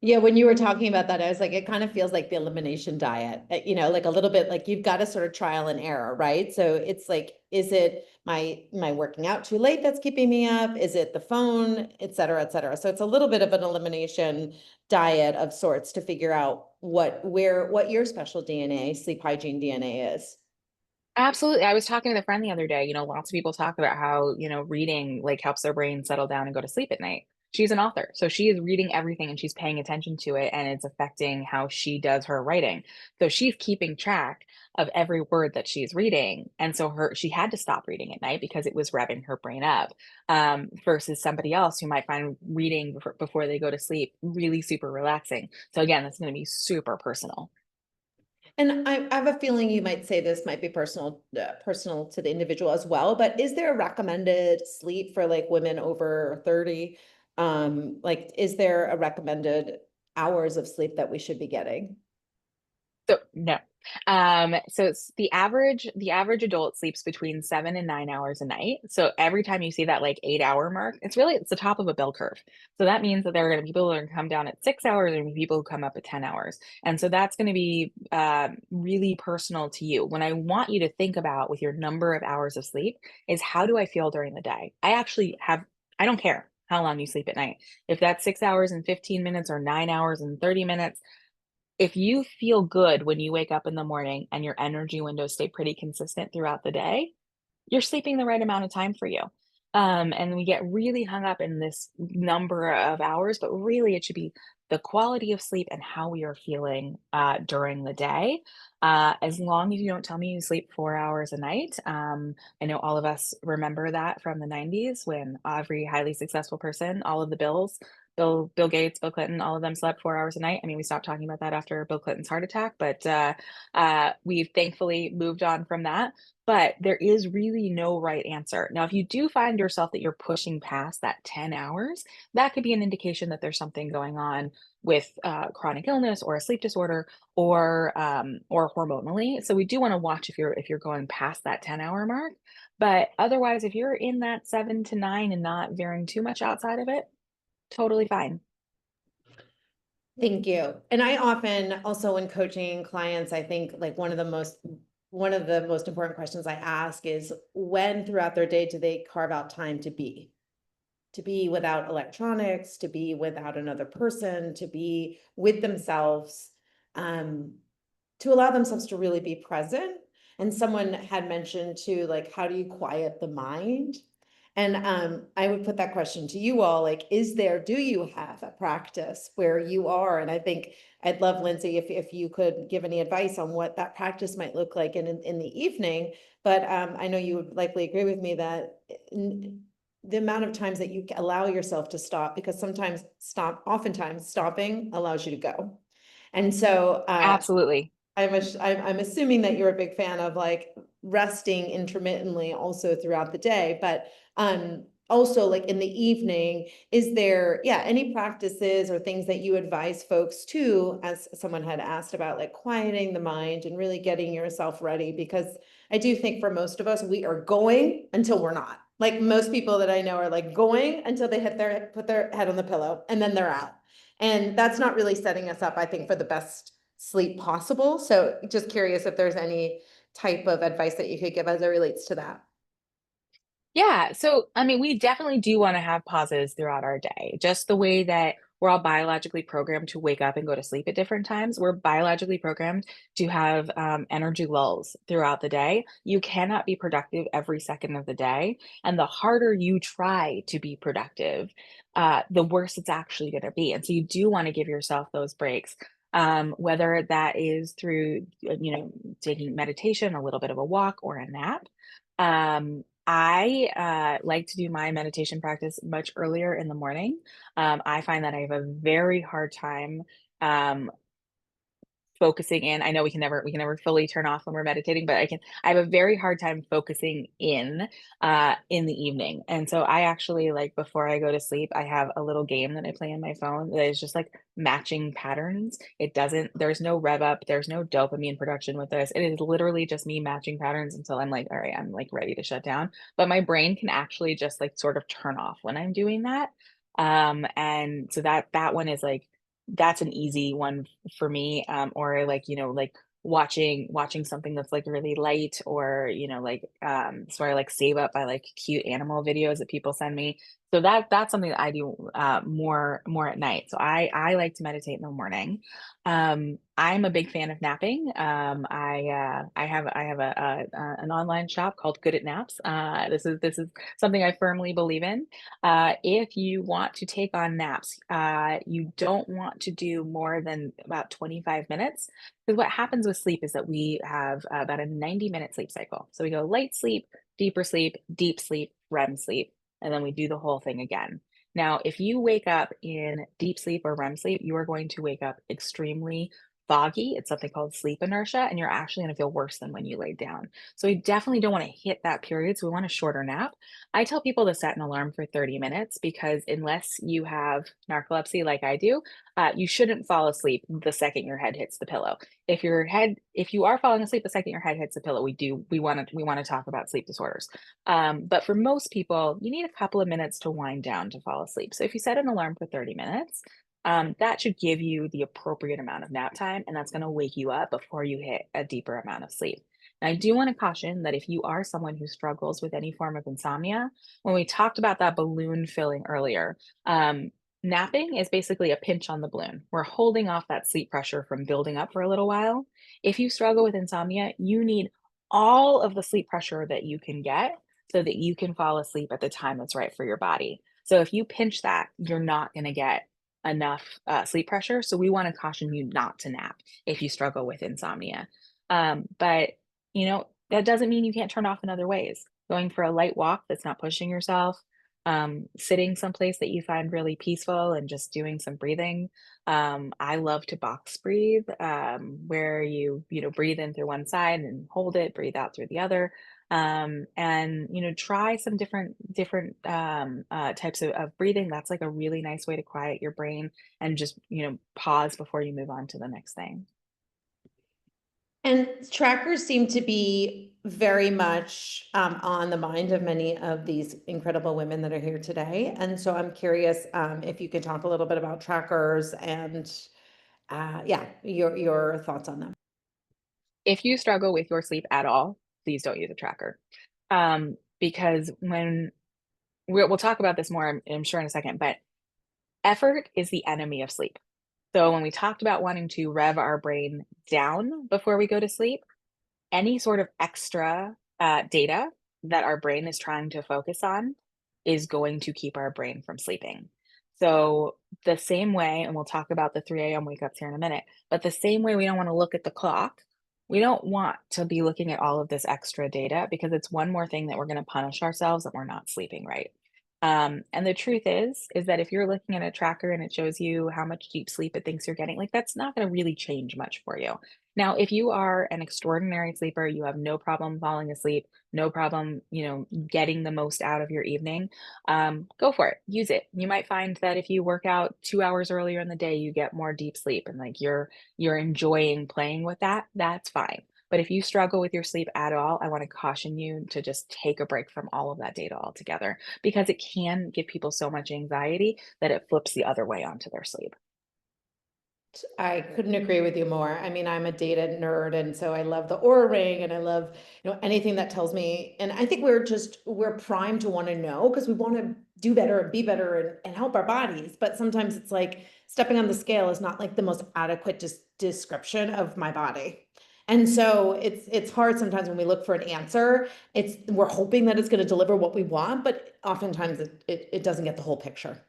Yeah, when you were talking about that, I was like, it kind of feels like the elimination diet, like a little bit like you've got to sort of trial and error, right? So it's like, is it my working out too late that's keeping me up? Is it the phone, et cetera, et cetera? So it's a little bit of an elimination diet of sorts to figure out what your special DNA, sleep hygiene DNA is. Absolutely. I was talking to a friend the other day, lots of people talk about how, reading like helps their brain settle down and go to sleep at night. She's an author, so she is reading everything and she's paying attention to it, and it's affecting how she does her writing. So she's keeping track of every word that she's reading. And so she had to stop reading at night because it was revving her brain up, versus somebody else who might find reading before they go to sleep really super relaxing. So again, that's going to be super personal. And I have a feeling you might say this might be personal to the individual as well, but is there a recommended sleep for like women over 30? Like, is there a recommended hours of sleep that we should be getting? So no. So it's the average adult sleeps between 7 and 9 hours a night. So every time you see that like 8 hour mark, it's the top of a bell curve. So that means that there are going to be people who are going to come down at 6 hours and people who come up at 10 hours. And so that's going to be really personal to you. When I want you to think about with your number of hours of sleep is, how do I feel during the day? I don't care how long you sleep at night. If that's 6 hours and 15 minutes or 9 hours and 30 minutes, if you feel good when you wake up in the morning and your energy windows stay pretty consistent throughout the day, you're sleeping the right amount of time for you. And we get really hung up in this number of hours, but really it should be the quality of sleep and how we are feeling during the day. As long as you don't tell me you sleep 4 hours a night. I know all of us remember that from the 90s when every highly successful person, all of the bills Bill Gates, Bill Clinton, all of them slept 4 hours a night. I mean, we stopped talking about that after Bill Clinton's heart attack, but we've thankfully moved on from that. But there is really no right answer. Now, if you do find yourself that you're pushing past that 10 hours, that could be an indication that there's something going on with chronic illness or a sleep disorder or hormonally. So we do want to watch if you're going past that 10-hour mark. But otherwise, if you're in that 7 to 9 and not veering too much outside of it, totally fine. Thank you. And I often also when coaching clients, I think like one of the most important questions I ask is when throughout their day do they carve out time to be without electronics, to be without another person, to be with themselves, to allow themselves to really be present. And someone had mentioned too, like, how do you quiet the mind? And I would put that question to you all, like, do you have a practice where you are? And I think I'd love, Lindsay, if you could give any advice on what that practice might look like in the evening. But I know you would likely agree with me that the amount of times that you allow yourself to stop, because oftentimes stopping allows you to go. And so Absolutely. I'm assuming that you're a big fan of like resting intermittently also throughout the day, but also like in the evening, is there any practices or things that you advise folks to, as someone had asked about, like quieting the mind and really getting yourself ready? Because I do think for most of us, we are going until we're not. Like most people that I know are like going until they put their head on the pillow and then they're out. And that's not really setting us up, I think, for the best sleep possible. So just curious if there's any type of advice that you could give as it relates to that. Yeah. So, I mean, we definitely do want to have pauses throughout our day, just the way that we're all biologically programmed to wake up and go to sleep at different times. We're biologically programmed to have energy lulls throughout the day. You cannot be productive every second of the day. And the harder you try to be productive, the worse it's actually going to be. And so you do want to give yourself those breaks. Whether that is through, taking meditation, a little bit of a walk, or a nap. I like to do my meditation practice much earlier in the morning. I find that I have a very hard time focusing in. I know we can never fully turn off when we're meditating, but I have a very hard time focusing in the evening. And so I actually, like, before I go to sleep, I have a little game that I play on my phone that is just like matching patterns. There's no rev up, there's no dopamine production with this. It is literally just me matching patterns until I'm like, all right, I'm like ready to shut down. But my brain can actually just like sort of turn off when I'm doing that. And so that one is like, that's an easy one for me. Or like, like watching something that's like really light, or so I like save up by like cute animal videos that people send me. So that's something that I do more at night. So I like to meditate in the morning. I'm a big fan of napping. I have an online shop called Good at Naps. This is something I firmly believe in. If you want to take on naps, you don't want to do more than about 25 minutes, because what happens with sleep is that we have about a 90-minute sleep cycle. So we go light sleep, deeper sleep, deep sleep, REM sleep, and then we do the whole thing again. Now, if you wake up in deep sleep or REM sleep, you are going to wake up extremely foggy. It's something called sleep inertia, and you're actually going to feel worse than when you laid down. So we definitely don't want to hit that period. So we want a shorter nap. I tell people to set an alarm for 30 minutes, because unless you have narcolepsy like I do, you shouldn't fall asleep the second your head hits the pillow. If you are falling asleep the second your head hits the pillow, we want to talk about sleep disorders. But for most people, you need a couple of minutes to wind down to fall asleep. So if you set an alarm for 30 minutes, that should give you the appropriate amount of nap time, and that's going to wake you up before you hit a deeper amount of sleep. And I do want to caution that if you are someone who struggles with any form of insomnia, when we talked about that balloon filling earlier, napping is basically a pinch on the balloon. We're holding off that sleep pressure from building up for a little while. If you struggle with insomnia, you need all of the sleep pressure that you can get so that you can fall asleep at the time that's right for your body. So if you pinch that, you're not going to get enough sleep pressure. So we want to caution you not to nap if you struggle with insomnia. But that doesn't mean you can't turn off in other ways. Going for a light walk that's not pushing yourself, Sitting someplace that you find really peaceful and just doing some breathing. I love to box breathe, where you know, breathe in through one side and hold it, breathe out through the other. And you know, try some different types of breathing. That's like a really nice way to quiet your brain and just, you know, pause before you move on to the next thing. And trackers seem to be very much on the mind of many of these incredible women that are here today. And so I'm curious if you could talk a little bit about trackers and yeah, your thoughts on them. If you struggle with your sleep at all, please don't use a tracker. Because when we'll talk about this more, I'm sure in a second, but effort is the enemy of sleep. So when we talked about wanting to rev our brain down before we go to sleep, any sort of extra data that our brain is trying to focus on is going to keep our brain from sleeping. So the same way, and we'll talk about the 3 a.m. wake ups here in a minute, but the same way we don't want to look at the clock, we don't want to be looking at all of this extra data because it's one more thing that we're going to punish ourselves that we're not sleeping right. And the truth is that if you're looking at a tracker and it shows you how much deep sleep it thinks you're getting, like that's not going to really change much for you. Now, if you are an extraordinary sleeper, you have no problem falling asleep, no problem, you know, getting the most out of your evening, go for it, use it. You might find that if you work out 2 hours earlier in the day, you get more deep sleep and like you're enjoying playing with that, that's fine. But if you struggle with your sleep at all, I want to caution you to just take a break from all of that data altogether because it can give people so much anxiety that it flips the other way onto their sleep. I couldn't agree with you more. I mean, I'm a data nerd, and so I love the Aura Ring, and I love, you know, anything that tells me. And I think we're primed to want to know because we want to do better and be better and help our bodies. But sometimes it's like stepping on the scale is not like the most adequate description of my body. And so it's hard sometimes when we look for an answer. We're hoping that it's going to deliver what we want, but oftentimes it doesn't get the whole picture.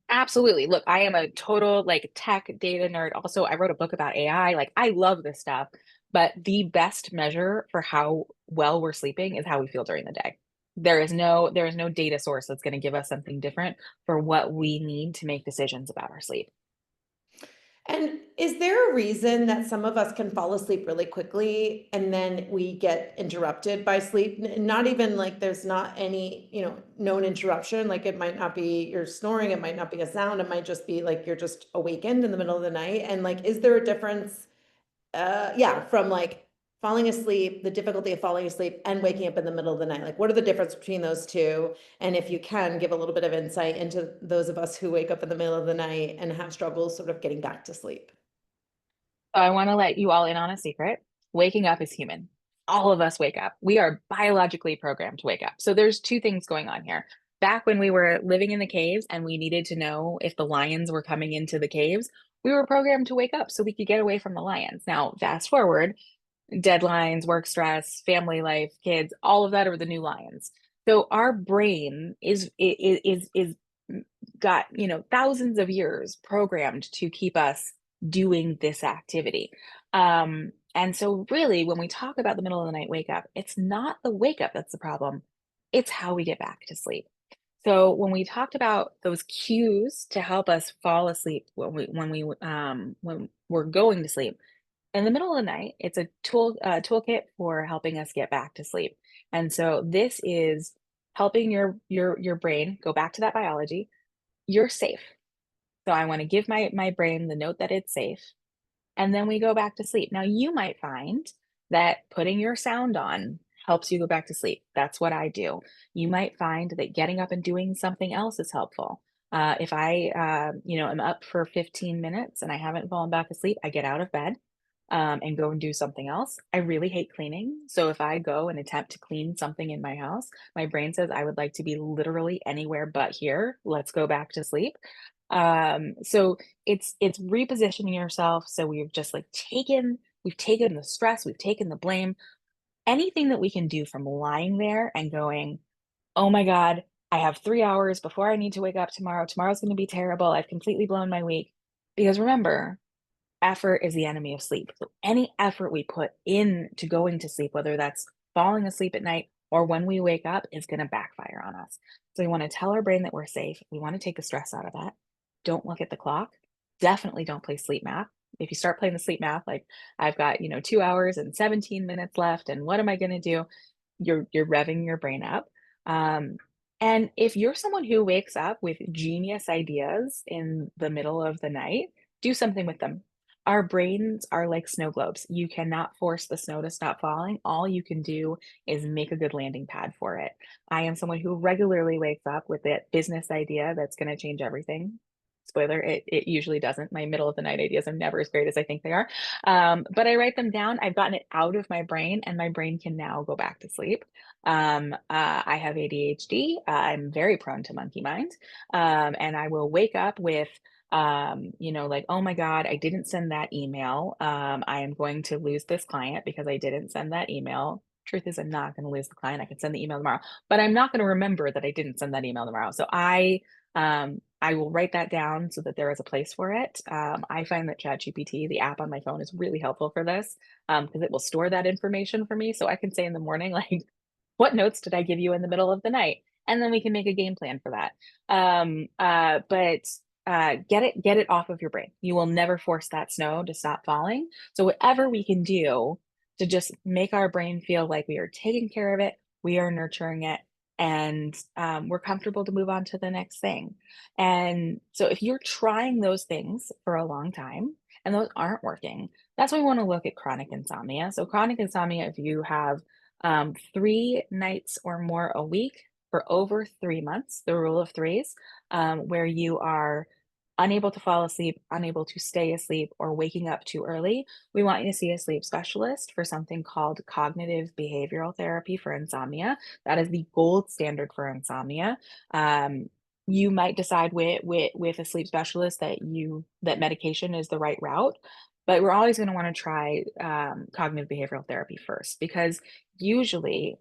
Absolutely. Look, I am a total like tech data nerd. Also, I wrote a book about AI. Like, I love this stuff, but the best measure for how well we're sleeping is how we feel during the day. There is no data source that's going to give us something different for what we need to make decisions about our sleep. And is there a reason that some of us can fall asleep really quickly and then we get interrupted by sleep? Not even like there's not any, you know, known interruption. Like it might not be you're snoring, it might not be a sound, it might just be like you're just awakened in the middle of the night. And like, is there a difference? Yeah, from like falling asleep, the difficulty of falling asleep and waking up in the middle of the night. Like, what are the difference between those two? And if you can give a little bit of insight into those of us who wake up in the middle of the night and have struggles sort of getting back to sleep. So I want to let you all in on a secret. Waking up is human. All of us wake up. We are biologically programmed to wake up. So there's two things going on here. Back when we were living in the caves and we needed to know if the lions were coming into the caves, we were programmed to wake up so we could get away from the lions. Now, fast forward, deadlines, work stress, family life, kids, all of that are the new lions. So our brain is got, you know, thousands of years programmed to keep us doing this activity. And so really when we talk about the middle of the night wake up, it's not the wake up that's the problem. It's how we get back to sleep. So when we talked about those cues to help us fall asleep when we're going to sleep, in the middle of the night, it's a toolkit for helping us get back to sleep. And so this is helping your brain go back to that biology. You're safe. So I want to give my brain the note that it's safe. And then we go back to sleep. Now you might find that putting your sound on helps you go back to sleep. That's what I do. You might find that getting up and doing something else is helpful. If I, you know, am up for 15 minutes and I haven't fallen back asleep, I get out of bed and go and do something else. I really hate cleaning. So if I go and attempt to clean something in my house, my brain says I would like to be literally anywhere but here. Let's go back to sleep. So it's repositioning yourself. So we've taken the stress, we've taken the blame, anything that we can do from lying there and going, oh my God, I have 3 hours before I need to wake up tomorrow. Tomorrow's going to be terrible. I've completely blown my week. Because remember, effort is the enemy of sleep. So any effort we put into going to sleep, whether that's falling asleep at night or when we wake up is going to backfire on us. So we want to tell our brain that we're safe. We want to take the stress out of that. Don't look at the clock. Definitely don't play sleep math. If you start playing the sleep math, like I've got, 2 hours and 17 minutes left, and what am I going to do? You're revving your brain up. And if you're someone who wakes up with genius ideas in the middle of the night, do something with them. Our brains are like snow globes. You cannot force the snow to stop falling. All you can do is make a good landing pad for it. I am someone who regularly wakes up with that business idea that's going to change everything. Spoiler, it usually doesn't. My middle of the night ideas are never as great as I think they are. But I write them down. I've gotten it out of my brain, and my brain can now go back to sleep. I have ADHD. I'm very prone to monkey mind. And I will wake up with, like, oh my God, I didn't send that email. I am going to lose this client because I didn't send that email. Truth is, I'm not going to lose the client. I can send the email tomorrow, but I'm not going to remember that I didn't send that email tomorrow. So I will write that down so that there is a place for it. I find that ChatGPT, the app on my phone, is really helpful for this because it will store that information for me. So I can say in the morning, like, what notes did I give you in the middle of the night? And then we can make a game plan for that. But get it off of your brain. You will never force that snow to stop falling. So whatever we can do to just make our brain feel like we are taking care of it, we are nurturing it, and we're comfortable to move on to the next thing. And so if you're trying those things for a long time and those aren't working, that's when we want to look at chronic insomnia. So chronic insomnia, if you have 3 nights or more a week for over 3 months, the rule of threes, where you are unable to fall asleep, unable to stay asleep, or waking up too early, we want you to see a sleep specialist for something called cognitive behavioral therapy for insomnia. That is the gold standard for insomnia. You might decide with a sleep specialist that medication is the right route, but we're always going to want to try cognitive behavioral therapy first, because usually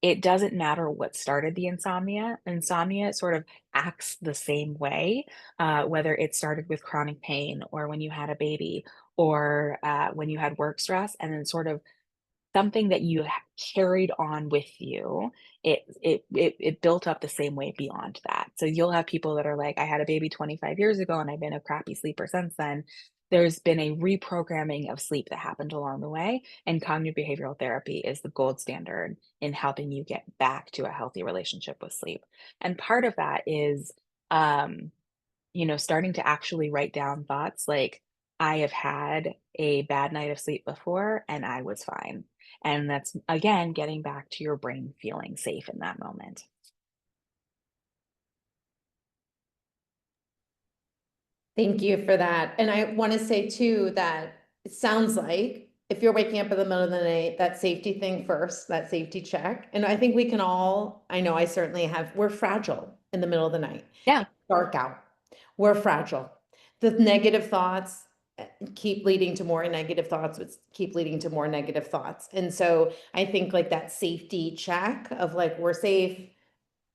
it doesn't matter what started the insomnia. Insomnia sort of acts the same way, whether it started with chronic pain or when you had a baby or when you had work stress, and then sort of something that you carried on with you, it built up the same way beyond that. So you'll have people that are like, I had a baby 25 years ago and I've been a crappy sleeper since then. There's been a reprogramming of sleep that happened along the way, and cognitive behavioral therapy is the gold standard in helping you get back to a healthy relationship with sleep. And part of that is starting to actually write down thoughts like, I have had a bad night of sleep before and I was fine. And that's, again, getting back to your brain feeling safe in that moment. Thank you for that. And I want to say too, that it sounds like if you're waking up in the middle of the night, that safety thing first, that safety check. And I think we can all, I know I certainly have, we're fragile in the middle of the night. Yeah. It's dark out. We're fragile. The negative thoughts keep leading to more negative thoughts, which keep leading to more negative thoughts. And so I think like that safety check of like, we're safe,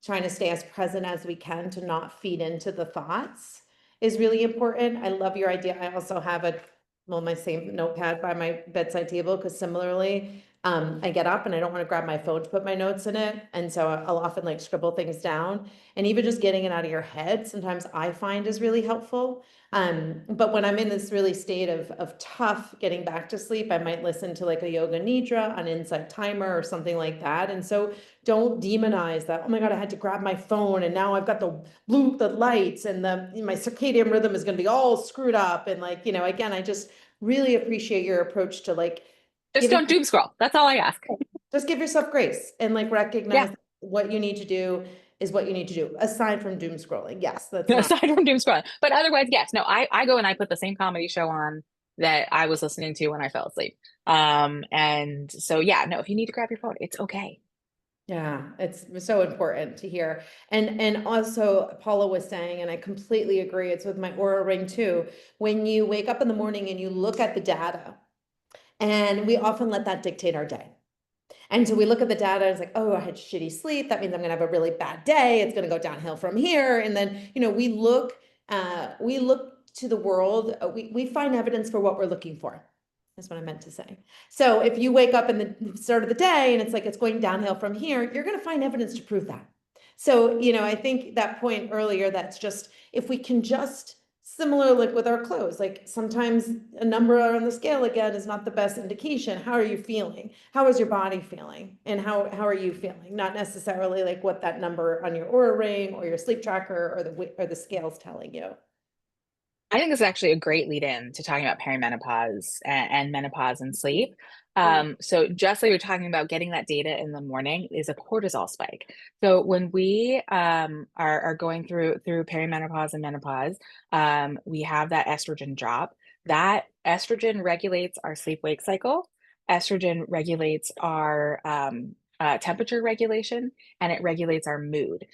trying to stay as present as we can to not feed into the thoughts is really important. I love your idea. I also have my same notepad by my bedside table, because similarly, I get up and I don't want to grab my phone to put my notes in it. And so I'll often like scribble things down, and even just getting it out of your head, sometimes I find is really helpful. But when I'm in this really state of tough getting back to sleep, I might listen to like a yoga nidra, an insight timer or something like that. And so don't demonize that. Oh my God, I had to grab my phone and now I've got the lights and my circadian rhythm is going to be all screwed up. And like, again, I just really appreciate your approach to like, Just don't doom scroll. That's all I ask. just give yourself grace and like recognize what you need to do is what you need to do, aside from doom scrolling. Yes, that's not. Aside from doom scrolling. But otherwise, yes. No, I go and I put the same comedy show on that I was listening to when I fell asleep. And so, yeah, no, if you need to grab your phone, it's okay. Yeah, it's so important to hear. And also Paula was saying, and I completely agree, it's with my Aura Ring too. When you wake up in the morning and you look at the data, and we often let that dictate our day. And so we look at the data, it's like, oh, I had shitty sleep. That means I'm gonna have a really bad day. It's gonna go downhill from here. And then, we look to the world, we find evidence for what we're looking for. is what I meant to say. So if you wake up in the start of the day and it's like it's going downhill from here, you're going to find evidence to prove that. So, I think that point earlier, that's just, if we can just, similar like with our clothes, like sometimes a number on the scale again is not the best indication. How are you feeling? How is your body feeling? And how are you feeling? Not necessarily like what that number on your Oura ring or your sleep tracker or the scale's telling you. I think this is actually a great lead in to talking about perimenopause and menopause and sleep. So just like you're talking about getting that data in the morning is a cortisol spike. So when we are going through perimenopause and menopause, we have that estrogen drop. That estrogen regulates our sleep-wake cycle. Estrogen regulates our temperature regulation, and it regulates our mood.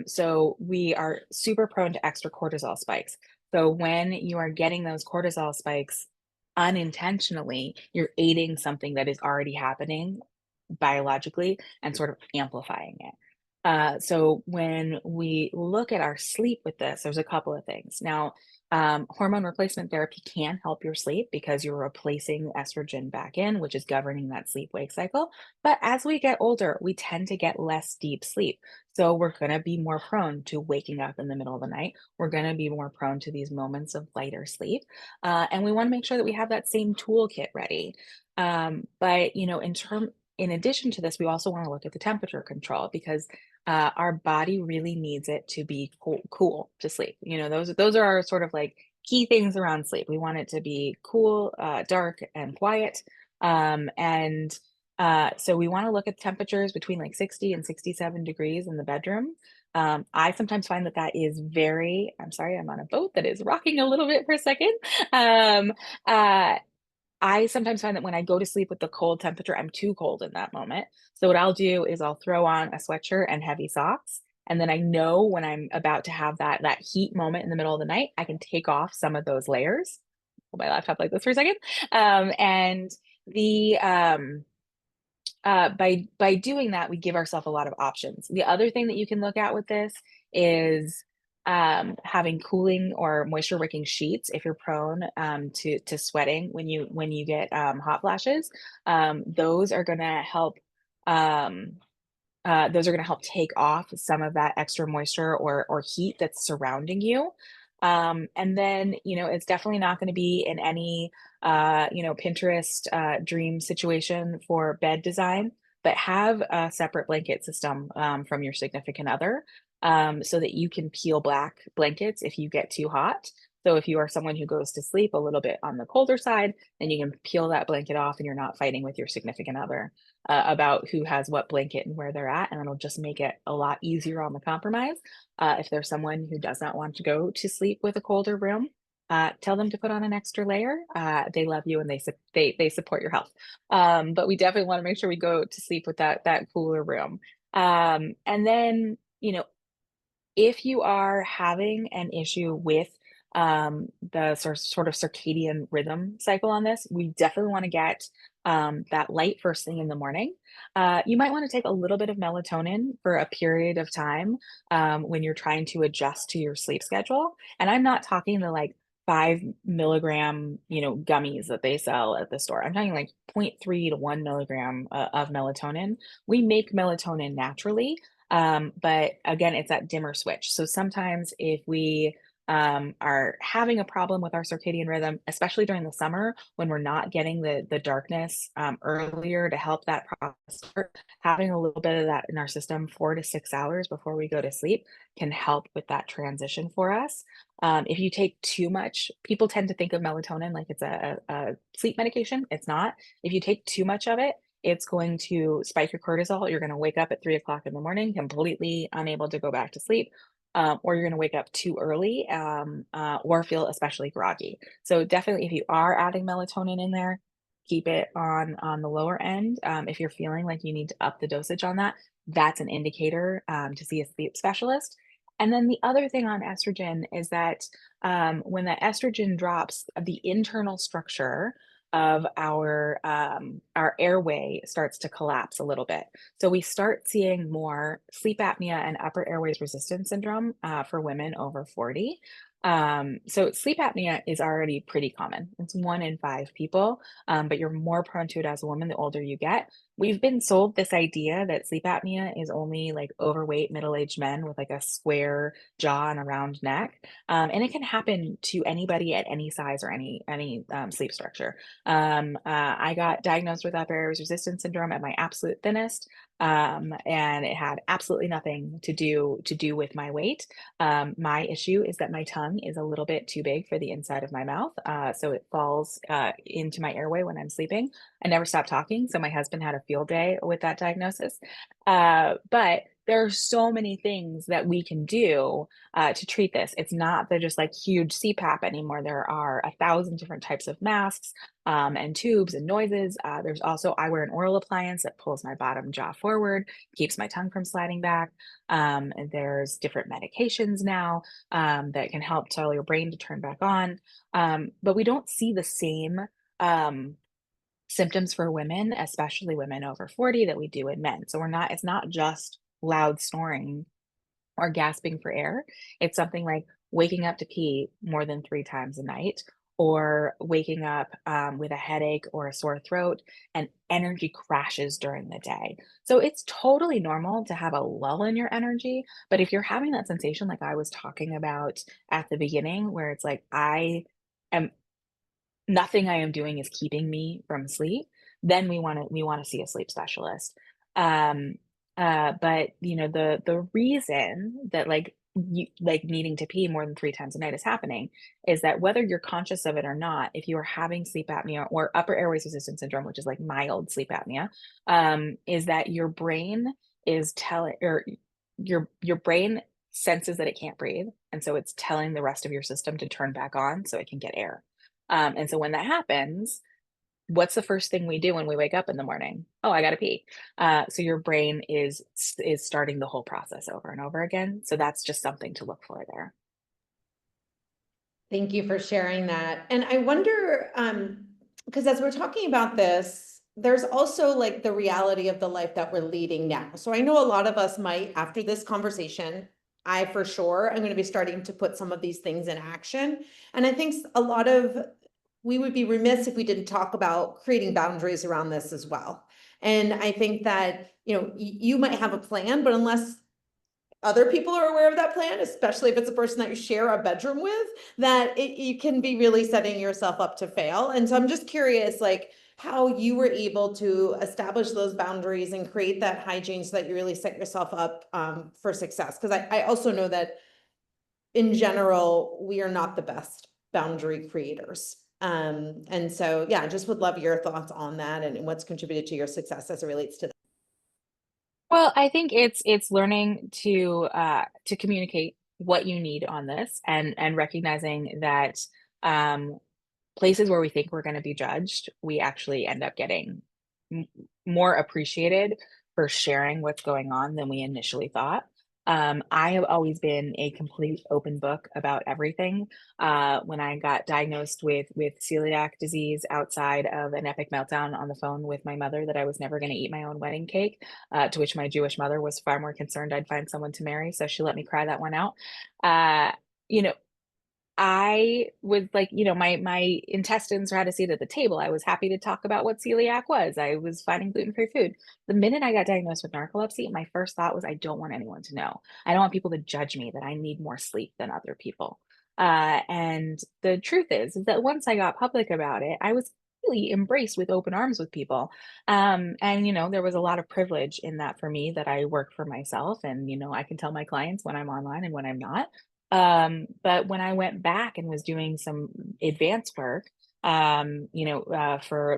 So we are super prone to extra cortisol spikes. So when you are getting those cortisol spikes unintentionally, you're aiding something that is already happening biologically and sort of amplifying it. So when we look at our sleep with this, there's a couple of things. Now, hormone replacement therapy can help your sleep because you're replacing estrogen back in, which is governing that sleep-wake cycle. But as we get older, we tend to get less deep sleep. So we're going to be more prone to waking up in the middle of the night. We're going to be more prone to these moments of lighter sleep. And we want to make sure that we have that same toolkit ready. But in addition to this, we also want to look at the temperature control because our body really needs it to be cool to sleep. Those are our sort of like key things around sleep. We want it to be cool, dark, and quiet. So we want to look at temperatures between like 60 and 67 degrees in the bedroom. I sometimes find that is I'm sorry, I'm on a boat that is rocking a little bit for a second. I sometimes find that when I go to sleep with the cold temperature, I'm too cold in that moment. So what I'll do is I'll throw on a sweatshirt and heavy socks. And then I know when I'm about to have that heat moment in the middle of the night, I can take off some of those layers. Hold my laptop like this for a second. And the by doing that, we give ourselves a lot of options. The other thing that you can look at with this is having cooling or moisture wicking sheets if you're prone to sweating when you get hot flashes. Those are going to help take off some of that extra moisture or heat that's surrounding you. And then, it's definitely not going to be in any, Pinterest dream situation for bed design, but have a separate blanket system from your significant other so that you can peel back blankets if you get too hot. So if you are someone who goes to sleep a little bit on the colder side, then you can peel that blanket off and you're not fighting with your significant other about who has what blanket and where they're at. And it'll just make it a lot easier on the compromise. If there's someone who does not want to go to sleep with a colder room, tell them to put on an extra layer. They love you and they support your health. But we definitely want to make sure we go to sleep with that cooler room. And then, if you are having an issue with the sort of circadian rhythm cycle on this, we definitely want to get that light first thing in the morning. You might want to take a little bit of melatonin for a period of time when you're trying to adjust to your sleep schedule. And I'm not talking the like 5 milligram, gummies that they sell at the store. I'm talking like 0.3 to 1 milligram of melatonin. We make melatonin naturally. But again, it's that dimmer switch. So sometimes if we are having a problem with our circadian rhythm, especially during the summer when we're not getting the darkness earlier to help that process start, having a little bit of that in our system 4 to 6 hours before we go to sleep can help with that transition for us. If you take too much, people tend to think of melatonin like it's a sleep medication. It's not. If you take too much of it, it's going to spike your cortisol. You're going to wake up at 3 o'clock in the morning, completely unable to go back to sleep. Or you're going to wake up too early or feel especially groggy. So definitely if you are adding melatonin in there, keep it on the lower end. If you're feeling like you need to up the dosage on that, that's an indicator to see a sleep specialist. And then the other thing on estrogen is that when the estrogen drops, the internal structure of our airway starts to collapse a little bit. So we start seeing more sleep apnea and upper airways resistance syndrome for women over 40. So sleep apnea is already pretty common. It's 1 in 5 people, but you're more prone to it as a woman the older you get. We've been sold this idea that sleep apnea is only like overweight middle-aged men with like a square jaw and a round neck, and it can happen to anybody at any size or any sleep structure. I got diagnosed with upper airways resistance syndrome at my absolute thinnest, and it had absolutely nothing to do with my weight. My issue is that my tongue is a little bit too big for the inside of my mouth, so it falls into my airway when I'm sleeping. I never stopped talking, so my husband had a field day with that diagnosis. But there are so many things that we can do to treat this. It's not the just like huge CPAP anymore. There are 1,000 different types of masks and tubes and noises. There's also, I wear an oral appliance that pulls my bottom jaw forward, keeps my tongue from sliding back. And there's different medications now that can help tell your brain to turn back on. But we don't see the same symptoms for women, especially women over 40, that we do in men. So it's not just loud snoring or gasping for air. It's something like waking up to pee more than 3 times a night, or waking up with a headache or a sore throat, and energy crashes during the day. So it's totally normal to have a lull in your energy. But if you're having that sensation, like I was talking about at the beginning, where it's like, am nothing I am doing is keeping me from sleep, then we want to see a sleep specialist. Um, but you know, the reason that like you like needing to pee more than 3 times a night is happening is that whether you're conscious of it or not, if you are having sleep apnea or upper airways resistance syndrome, which is like mild sleep apnea, is that your brain is telling or your brain senses that it can't breathe, and so it's telling the rest of your system to turn back on so it can get air. And so when that happens, what's the first thing we do when we wake up in the morning? Oh, I gotta pee. So your brain is starting the whole process over and over again. So that's just something to look for there. Thank you for sharing that. And I wonder, because as we're talking about this, there's also like the reality of the life that we're leading now. So I know a lot of us might, after this conversation, I for sure am going to be starting to put some of these things in action. And I think we would be remiss if we didn't talk about creating boundaries around this as well. And I think that, you might have a plan, but unless other people are aware of that plan, especially if it's a person that you share a bedroom with, that you can be really setting yourself up to fail. And so I'm just curious, like, how you were able to establish those boundaries and create that hygiene so that you really set yourself up for success. Because I also know that in general, we are not the best boundary creators. And so, yeah, I just would love your thoughts on that and what's contributed to your success as it relates to that. Well, I think it's learning to communicate what you need on this, and recognizing that places where we think we're going to be judged, we actually end up getting m- more appreciated for sharing what's going on than we initially thought. I have always been a complete open book about everything. When I got diagnosed with celiac disease outside of an epic meltdown on the phone with my mother that I was never going to eat my own wedding cake, to which my Jewish mother was far more concerned I'd find someone to marry, so she let me cry that one out. Uh, you know, I was like, my intestines had a seat at the table. I was happy to talk about what celiac was. I was finding gluten-free food. The minute I got diagnosed with narcolepsy, my first thought was, I don't want anyone to know. I don't want people to judge me that I need more sleep than other people. And the truth is that once I got public about it, I was really embraced with open arms with people. And there was a lot of privilege in that for me, that I work for myself, and I can tell my clients when I'm online and when I'm not. But when I went back and was doing some advanced work, for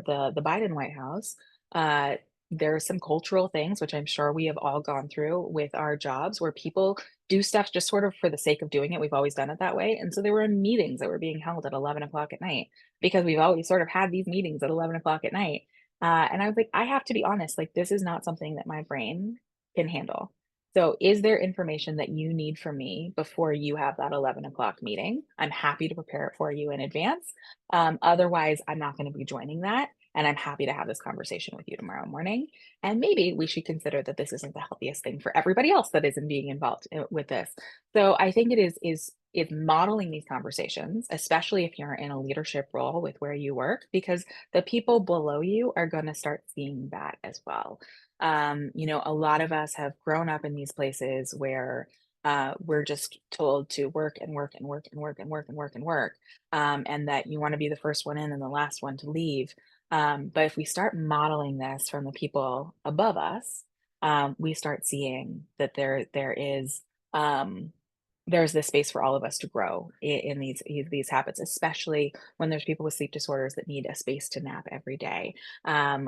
the Biden White House, uh, there are some cultural things, which I'm sure we have all gone through with our jobs, where people do stuff just sort of for the sake of doing it. We've always done it that way. And so there were meetings that were being held at 11 o'clock at night, because we've always sort of had these meetings at 11 o'clock at night. And I was like, I have to be honest, like, this is not something that my brain can handle. So is there information that you need from me before you have that 11 o'clock meeting? I'm happy to prepare it for you in advance. Otherwise, I'm not going to be joining that. And I'm happy to have this conversation with you tomorrow morning. And maybe we should consider that this isn't the healthiest thing for everybody else that isn't being involved with this. So I think it is modeling these conversations, especially if you're in a leadership role with where you work, because the people below you are going to start seeing that as well. You know, a lot of us have grown up in these places where we're just told to work and work and work and work and work and work and work, and that you want to be the first one in and the last one to leave. But if we start modeling this from the people above us, we start seeing that there's this space for all of us to grow in these habits, especially when there's people with sleep disorders that need a space to nap every day.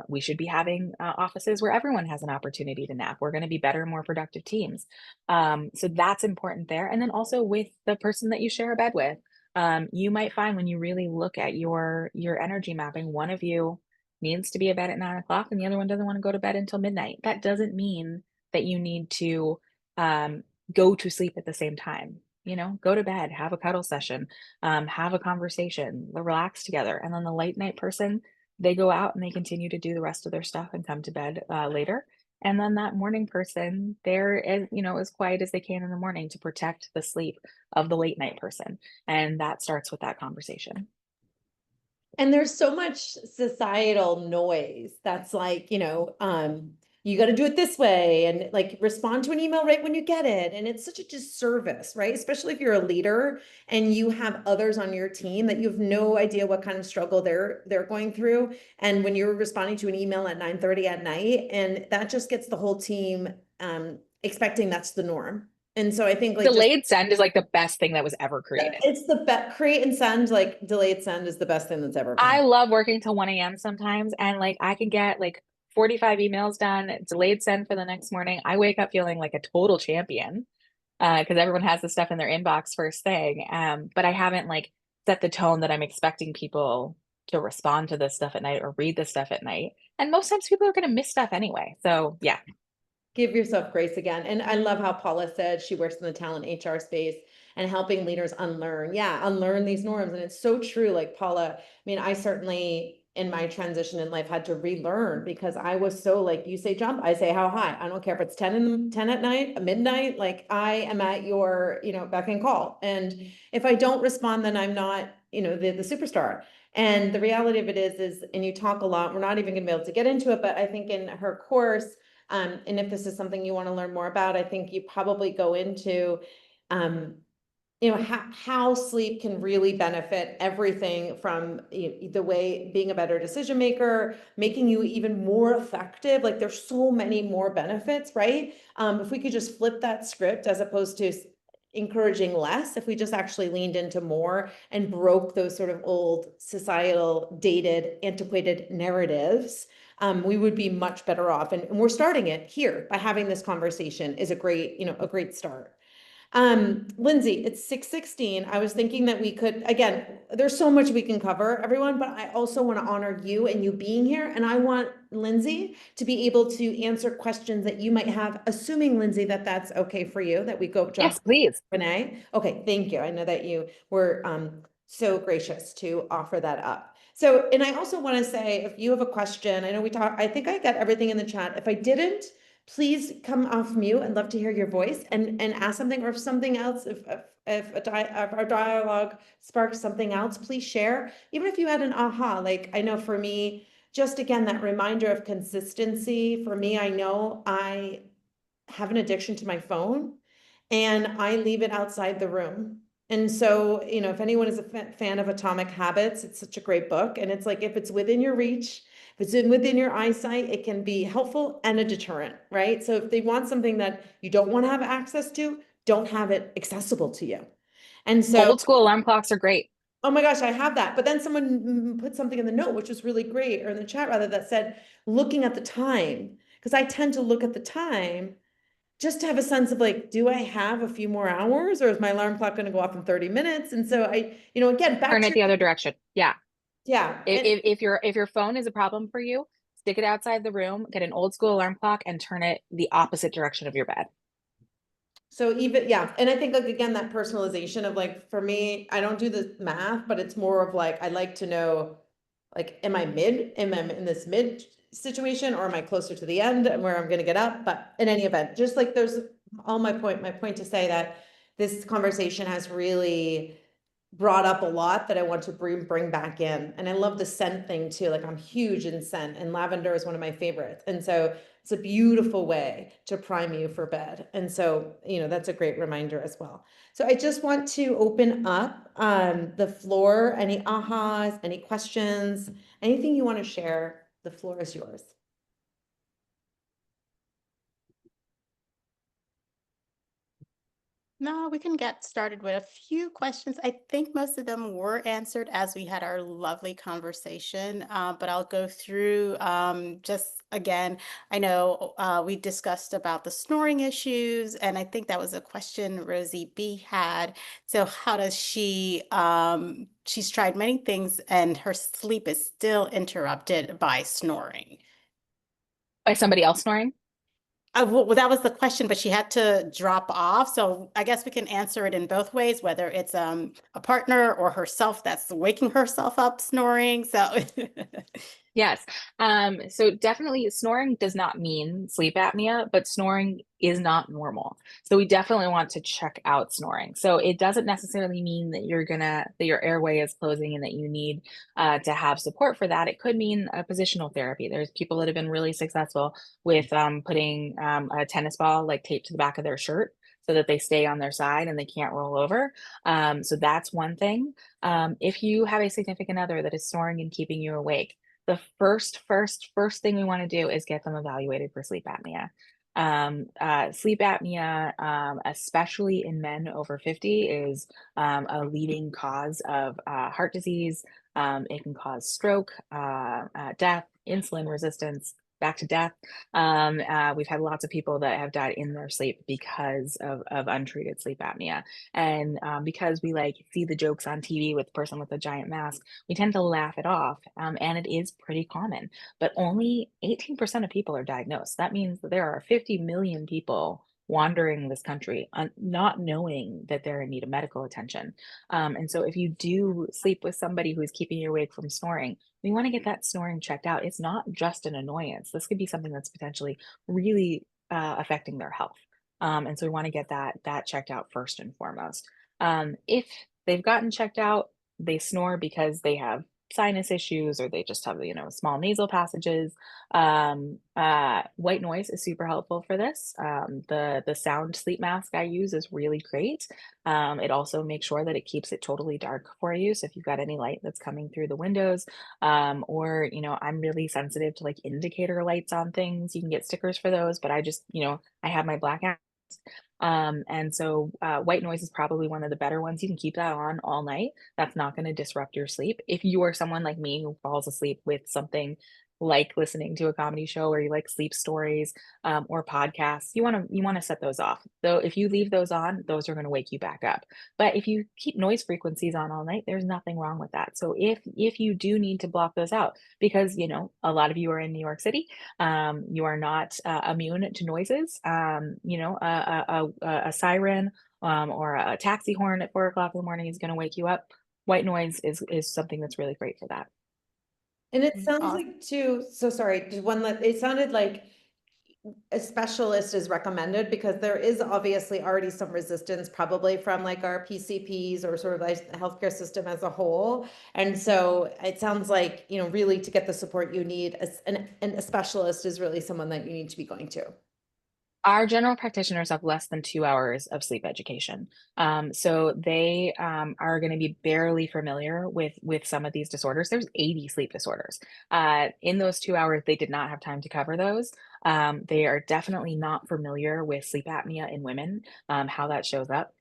We should be having offices where everyone has an opportunity to nap. We're going to be better, more productive teams. So that's important there. And then also with the person that you share a bed with, you might find when you really look at your energy mapping, one of you needs to be in bed at 9 o'clock and the other one doesn't want to go to bed until midnight. That doesn't mean that you need to go to sleep at the same time. You know, go to bed, have a cuddle session, have a conversation, relax together. And then the late night person, they go out and they continue to do the rest of their stuff and come to bed later. And then that morning person, they're as quiet as they can in the morning to protect the sleep of the late night person. And that starts with that conversation. And there's so much societal noise that's like, you got to do it this way and like respond to an email right when you get it. And it's such a disservice, right? Especially if you're a leader and you have others on your team that you have no idea what kind of struggle they're going through. And when you're responding to an email at 9:30 at night, and that just gets the whole team expecting that's the norm. And so I think like delayed send is like the best thing that was ever created. It's the best. Create and send, like delayed send is the best thing that's ever been. I love working till 1 a.m. sometimes, and like I can get like 45 emails done, delayed send for the next morning. I wake up feeling like a total champion because everyone has the stuff in their inbox first thing. But I haven't like set the tone that I'm expecting people to respond to this stuff at night or read this stuff at night. And most times people are going to miss stuff anyway. So yeah. Give yourself grace again. And I love how Paula said she works in the talent HR space and helping leaders unlearn. Yeah, unlearn these norms. And it's so true. Like Paula, I mean, I certainly in my transition in life had to relearn because I was so like, you say jump, I say how high. I don't care if it's 10 at night, midnight, like I am at your, beck and call. And if I don't respond, then I'm not, the superstar. And the reality of it is, and you talk a lot, we're not even gonna be able to get into it, but I think in her course, and if this is something you want to learn more about, I think you probably go into, how sleep can really benefit everything from the way being a better decision maker, making you even more effective. Like there's so many more benefits, right? If we could just flip that script as opposed to encouraging less, if we just actually leaned into more and broke those sort of old societal, dated, antiquated narratives, we would be much better off. And we're starting it here by having this conversation is a great start. Lindsay, it's 6:16. I was thinking that we could, again, there's so much we can cover, everyone, but I also want to honor you and you being here. And I want Lindsay to be able to answer questions that you might have, assuming, Lindsay, that that's okay for you, that we go jump. Yes, please. Renee. Okay, thank you. I know that you were so gracious to offer that up. So, and I also want to say, if you have a question, I know I think I got everything in the chat. If I didn't, please come off mute. I'd love to hear your voice and ask something, or if something else, if our dialogue sparks something else, please share. Even if you had an aha, like I know for me, just again, that reminder of consistency. For me, I know I have an addiction to my phone and I leave it outside the room. And so, if anyone is a fan of Atomic Habits, it's such a great book. And it's like, if it's within your reach, if it's within your eyesight, it can be helpful and a deterrent, right? So if they want something that you don't want to have access to, don't have it accessible to you. And so old school alarm clocks are great. Oh my gosh, I have that. But then someone put something in the note, which was really great, or in the chat rather, that said, looking at the time, because I tend to look at the time just to have a sense of like, do I have a few more hours, or is my alarm clock going to go off in 30 minutes? And so I, again, back Turn to it the other direction. Yeah. Yeah. If your phone is a problem for you, stick it outside the room, get an old school alarm clock and turn it the opposite direction of your bed. So even, yeah. And I think like, again, that personalization of like, for me, I don't do the math, but it's more of like, I like to know like, am I in this mid situation, or am I closer to the end and where I'm gonna get up? But in any event, just like there's my point to say that this conversation has really brought up a lot that I want to bring back in. And I love the scent thing too. Like, I'm huge in scent, and lavender is one of my favorites. And so it's a beautiful way to prime you for bed. And so, that's a great reminder as well. So I just want to open up the floor. Any ahas, any questions, anything you want to share, the floor is yours. No, we can get started with a few questions. I think most of them were answered as we had our lovely conversation, but I'll go through just again. I know we discussed about the snoring issues, and I think that was a question Rosie B had. So how does she's tried many things and her sleep is still interrupted by snoring. By somebody else snoring? Well, that was the question, but she had to drop off. So I guess we can answer it in both ways, whether it's a partner or herself that's waking herself up snoring. So Yes. So definitely snoring does not mean sleep apnea, but snoring is not normal. So we definitely want to check out snoring. So it doesn't necessarily mean that that your airway is closing and that you need to have support for that. It could mean a positional therapy. There's people that have been really successful with putting a tennis ball like taped to the back of their shirt so that they stay on their side and they can't roll over. So that's one thing. If you have a significant other that is snoring and keeping you awake, the first thing we want to do is get them evaluated for sleep apnea. Sleep apnea, especially in men over 50, is a leading cause of heart disease. It can cause stroke, death, insulin resistance, back to death. We've had lots of people that have died in their sleep because of untreated sleep apnea. And because we see the jokes on TV with the person with a giant mask, we tend to laugh it off. And it is pretty common, but only 18% of people are diagnosed. That means that there are 50 million people wandering this country not knowing that they're in need of medical attention. And so if you do sleep with somebody who's keeping you awake from snoring, we want to get that snoring checked out. It's not just an annoyance. This could be something that's potentially really affecting their health. And so we want to get that checked out first and foremost. If they've gotten checked out, they snore because they have sinus issues or they just have small nasal passages. White noise is super helpful for this. The sound sleep mask I use is really great. It also makes sure that it keeps it totally dark for you. So if you've got any light that's coming through the windows, or I'm really sensitive to indicator lights on things, you can get stickers for those, but I just I have my blackout. And so white noise is probably one of the better ones. You can keep that on all night. That's not going to disrupt your sleep. If you are someone like me who falls asleep with something like listening to a comedy show or you like sleep stories or podcasts, you want to set those off. So if you leave those on, those are going to wake you back up. But if you keep noise frequencies on all night, there's nothing wrong with that. So if you do need to block those out, because a lot of you are in New York City, you are not immune to noises. A siren or a taxi horn at 4 o'clock in the morning is going to wake you up. White noise is something that's really great for that. And it sounds Awesome. like too, so sorry, just it sounded like a specialist is recommended, because there is obviously already some resistance probably from our PCPs or sort of the healthcare system as a whole. And so it sounds like, really to get the support you need, and a specialist is really someone that you need to be going to. Our general practitioners have less than 2 hours of sleep education. So they are going to be barely familiar with some of these disorders. There's 80 sleep disorders. In those 2 hours, they did not have time to cover those. They are definitely not familiar with sleep apnea in women, how that shows up.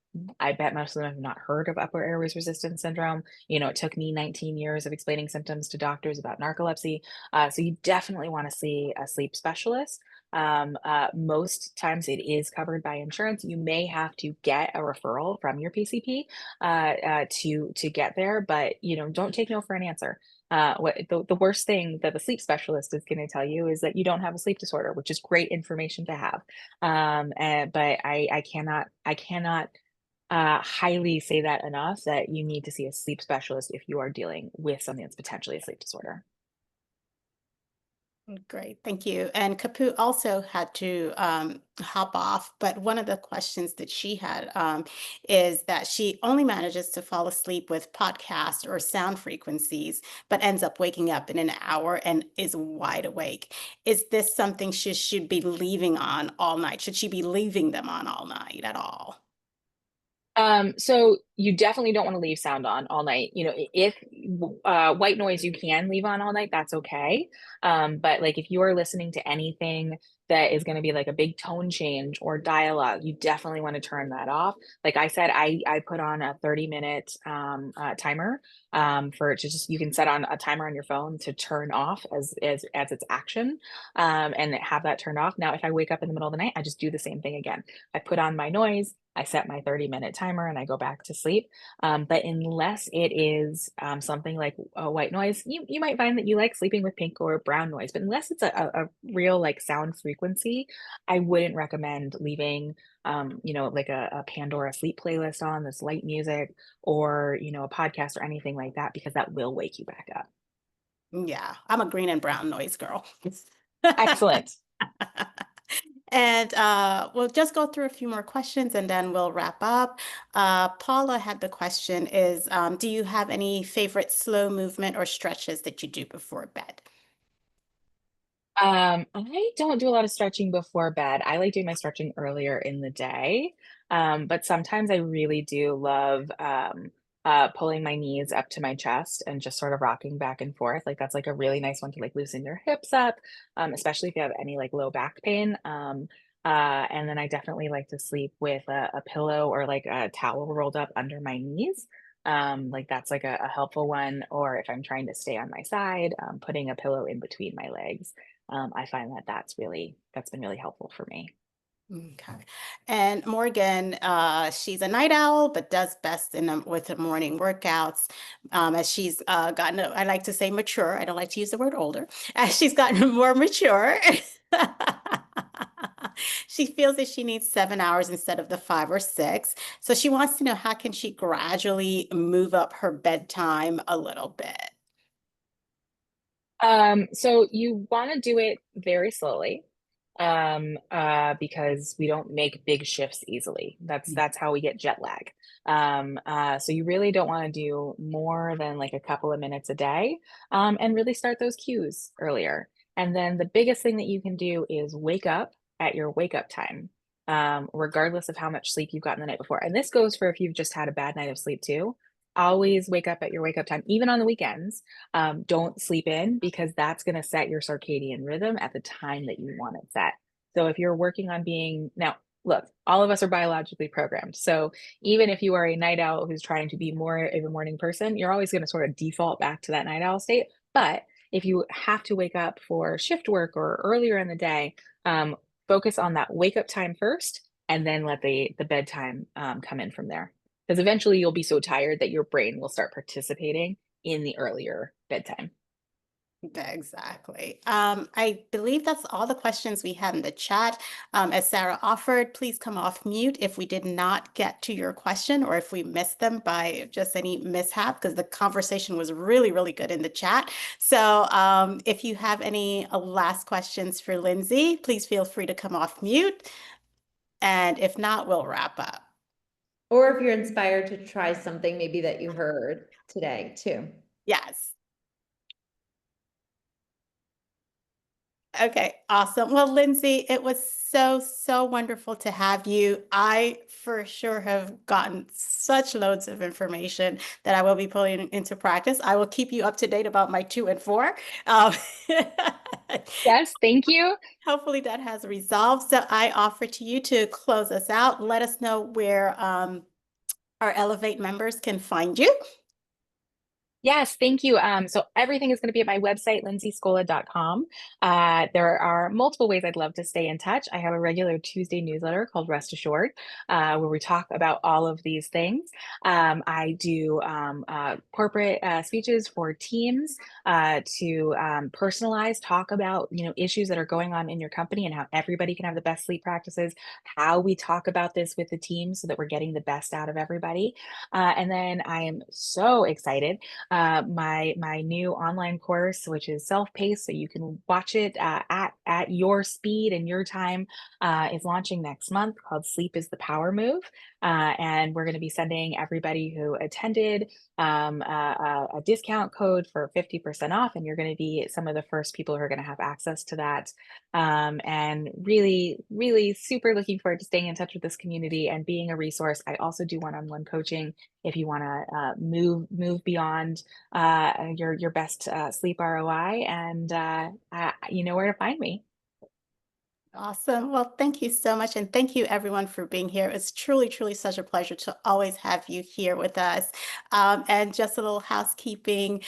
I bet most of them have not heard of upper airways resistance syndrome. It took me 19 years of explaining symptoms to doctors about narcolepsy. So you definitely want to see a sleep specialist. Most times it is covered by insurance. You may have to get a referral from your PCP to get there, but don't take no for an answer. What the worst thing that the sleep specialist is going to tell you is that you don't have a sleep disorder, which is great information to have. But I cannot highly say that enough that you need to see a sleep specialist if you are dealing with something that's potentially a sleep disorder. Great, thank you. And Kapu also had to hop off, but one of the questions that she had is that she only manages to fall asleep with podcast or sound frequencies, but ends up waking up in an hour and is wide awake. Is this something she should be leaving on all night? Should she be leaving them on all night at all? So you definitely don't want to leave sound on all night. You know, if white noise you can leave on all night, that's okay. But like if you are listening to anything that is going to be like a big tone change or dialogue, you definitely want to turn that off. Like I said, I put on a 30-minute timer for it to just, you can set on a timer on your phone to turn off as its action, and have that turned off. Now, if I wake up in the middle of the night, I just do the same thing again. I put on my noise, I set my 30-minute timer, and I go back to sleep. But unless it is something like a white noise, you might find that you like sleeping with pink or brown noise. But unless it's a real like sound frequency, I wouldn't recommend leaving like a Pandora sleep playlist on this light music, or a podcast or anything like that, because that will wake you back up. Yeah, I'm a green and brown noise girl. Excellent. And we'll just go through a few more questions and then we'll wrap up. Paula had the question is, do you have any favorite slow movement or stretches that you do before bed? I don't do a lot of stretching before bed. I like doing my stretching earlier in the day. But sometimes I really do love pulling my knees up to my chest and just sort of rocking back and forth. Like that's like a really nice one to like loosen your hips up, especially if you have any like low back pain. And then I definitely like to sleep with a pillow or like a towel rolled up under my knees. Like that's like a helpful one. Or if I'm trying to stay on my side, putting a pillow in between my legs. I find that that's been really helpful for me. Okay. And Morgan, she's a night owl, but does best with the morning workouts. As she's gotten, I like to say mature. I don't like to use the word older. As she's gotten more mature, she feels that she needs 7 hours instead of the 5 or 6. So she wants to know, how can she gradually move up her bedtime a little bit? So you want to do it very slowly, because we don't make big shifts easily. That's how we get jet lag. So you really don't want to do more than like a couple of minutes a day, and really start those cues earlier. And then the biggest thing that you can do is wake up at your wake up time, regardless of how much sleep you've gotten the night before. And this goes for if you've just had a bad night of sleep too. Always wake up at your wake up time, even on the weekends. Don't sleep in, because that's going to set your circadian rhythm at the time that you want it set. So if you're working on being, now look, all of us are biologically programmed. So even if you are a night owl who's trying to be more of a morning person, you're always going to sort of default back to that night owl state. But if you have to wake up for shift work or earlier in the day, focus on that wake up time first, and then let the bedtime come in from there. Because eventually you'll be so tired that your brain will start participating in the earlier bedtime. Exactly. I believe that's all the questions we had in the chat. As Sarah offered, please come off mute if we did not get to your question or if we missed them by just any mishap, because the conversation was really, really good in the chat. So if you have any last questions for Lindsay, please feel free to come off mute. And if not, we'll wrap up. Or if you're inspired to try something maybe that you heard today too. Yes. Okay, awesome. Well, Lindsay, it was so wonderful to have you. I for sure have gotten such loads of information that I will be putting into practice. I will keep you up to date about my 2 and 4. Yes, thank you. Hopefully that has resolved. So I offer to you to close us out. Let us know where our Elevate members can find you. Yes, thank you. So everything is going to be at my website, lindsayscola.com. There are multiple ways I'd love to stay in touch. I have a regular Tuesday newsletter called Rest Assured, where we talk about all of these things. I do corporate speeches for teams to personalize, talk about issues that are going on in your company and how everybody can have the best sleep practices, how we talk about this with the team so that we're getting the best out of everybody. And then I am so excited. My new online course, which is self-paced, so you can watch it at your speed and your time, is launching next month, called Sleep is the Power Move. And we're going to be sending everybody who attended a discount code for 50% off, and you're going to be some of the first people who are going to have access to that. And really, really super looking forward to staying in touch with this community and being a resource. I also do one-on-one coaching if you want to move beyond your best sleep ROI, and you know where to find me. Awesome. Well, thank you so much. And thank you everyone for being here. It's truly, truly such a pleasure to always have you here with us. And just a little housekeeping.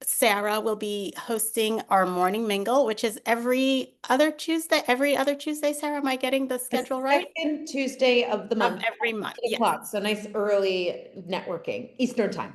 Sarah will be hosting our morning mingle, which is every other Tuesday. Every other Tuesday, Sarah, am I getting the schedule right? Second Tuesday of the month. Every month. 8 Yes. o'clock, so nice early networking, Eastern time.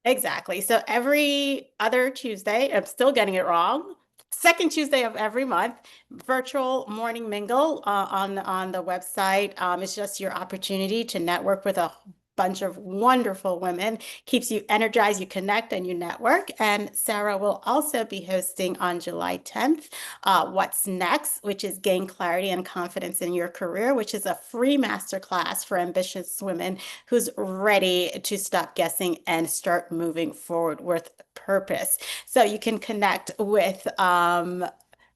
Exactly. So every other Tuesday, I'm still getting it wrong. Second Tuesday of every month, virtual morning mingle on the website. It's just your opportunity to network with a bunch of wonderful women, keeps you energized, you connect and you network. And Sarah will also be hosting on July 10th, What's Next, which is Gain Clarity and Confidence in Your Career, which is a free masterclass for ambitious women who's ready to stop guessing and start moving forward with purpose. So you can connect with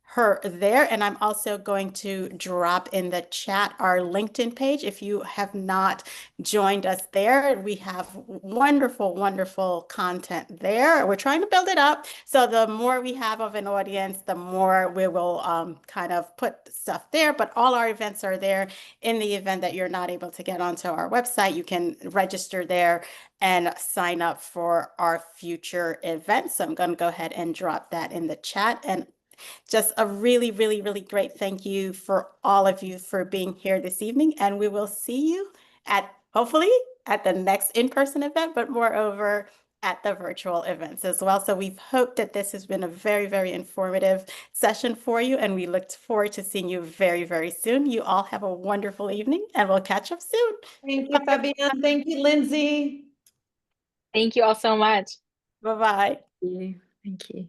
her there. And I'm also going to drop in the chat our LinkedIn page. If you have not joined us there, we have wonderful, wonderful content there. We're trying to build it up. So the more we have of an audience, the more we will kind of put stuff there. But all our events are there. In the event that you're not able to get onto our website, you can register there and sign up for our future events. So I'm going to go ahead and drop that in the chat. And just a really, really, really great thank you for all of you for being here this evening. And we will see you hopefully at the next in-person event, but moreover at the virtual events as well. So we've hoped that this has been a very, very informative session for you. And we look forward to seeing you very, very soon. You all have a wonderful evening and we'll catch up soon. Thank you, Fabienne. Thank you, Lindsay. Thank you all so much. Bye-bye. Thank you.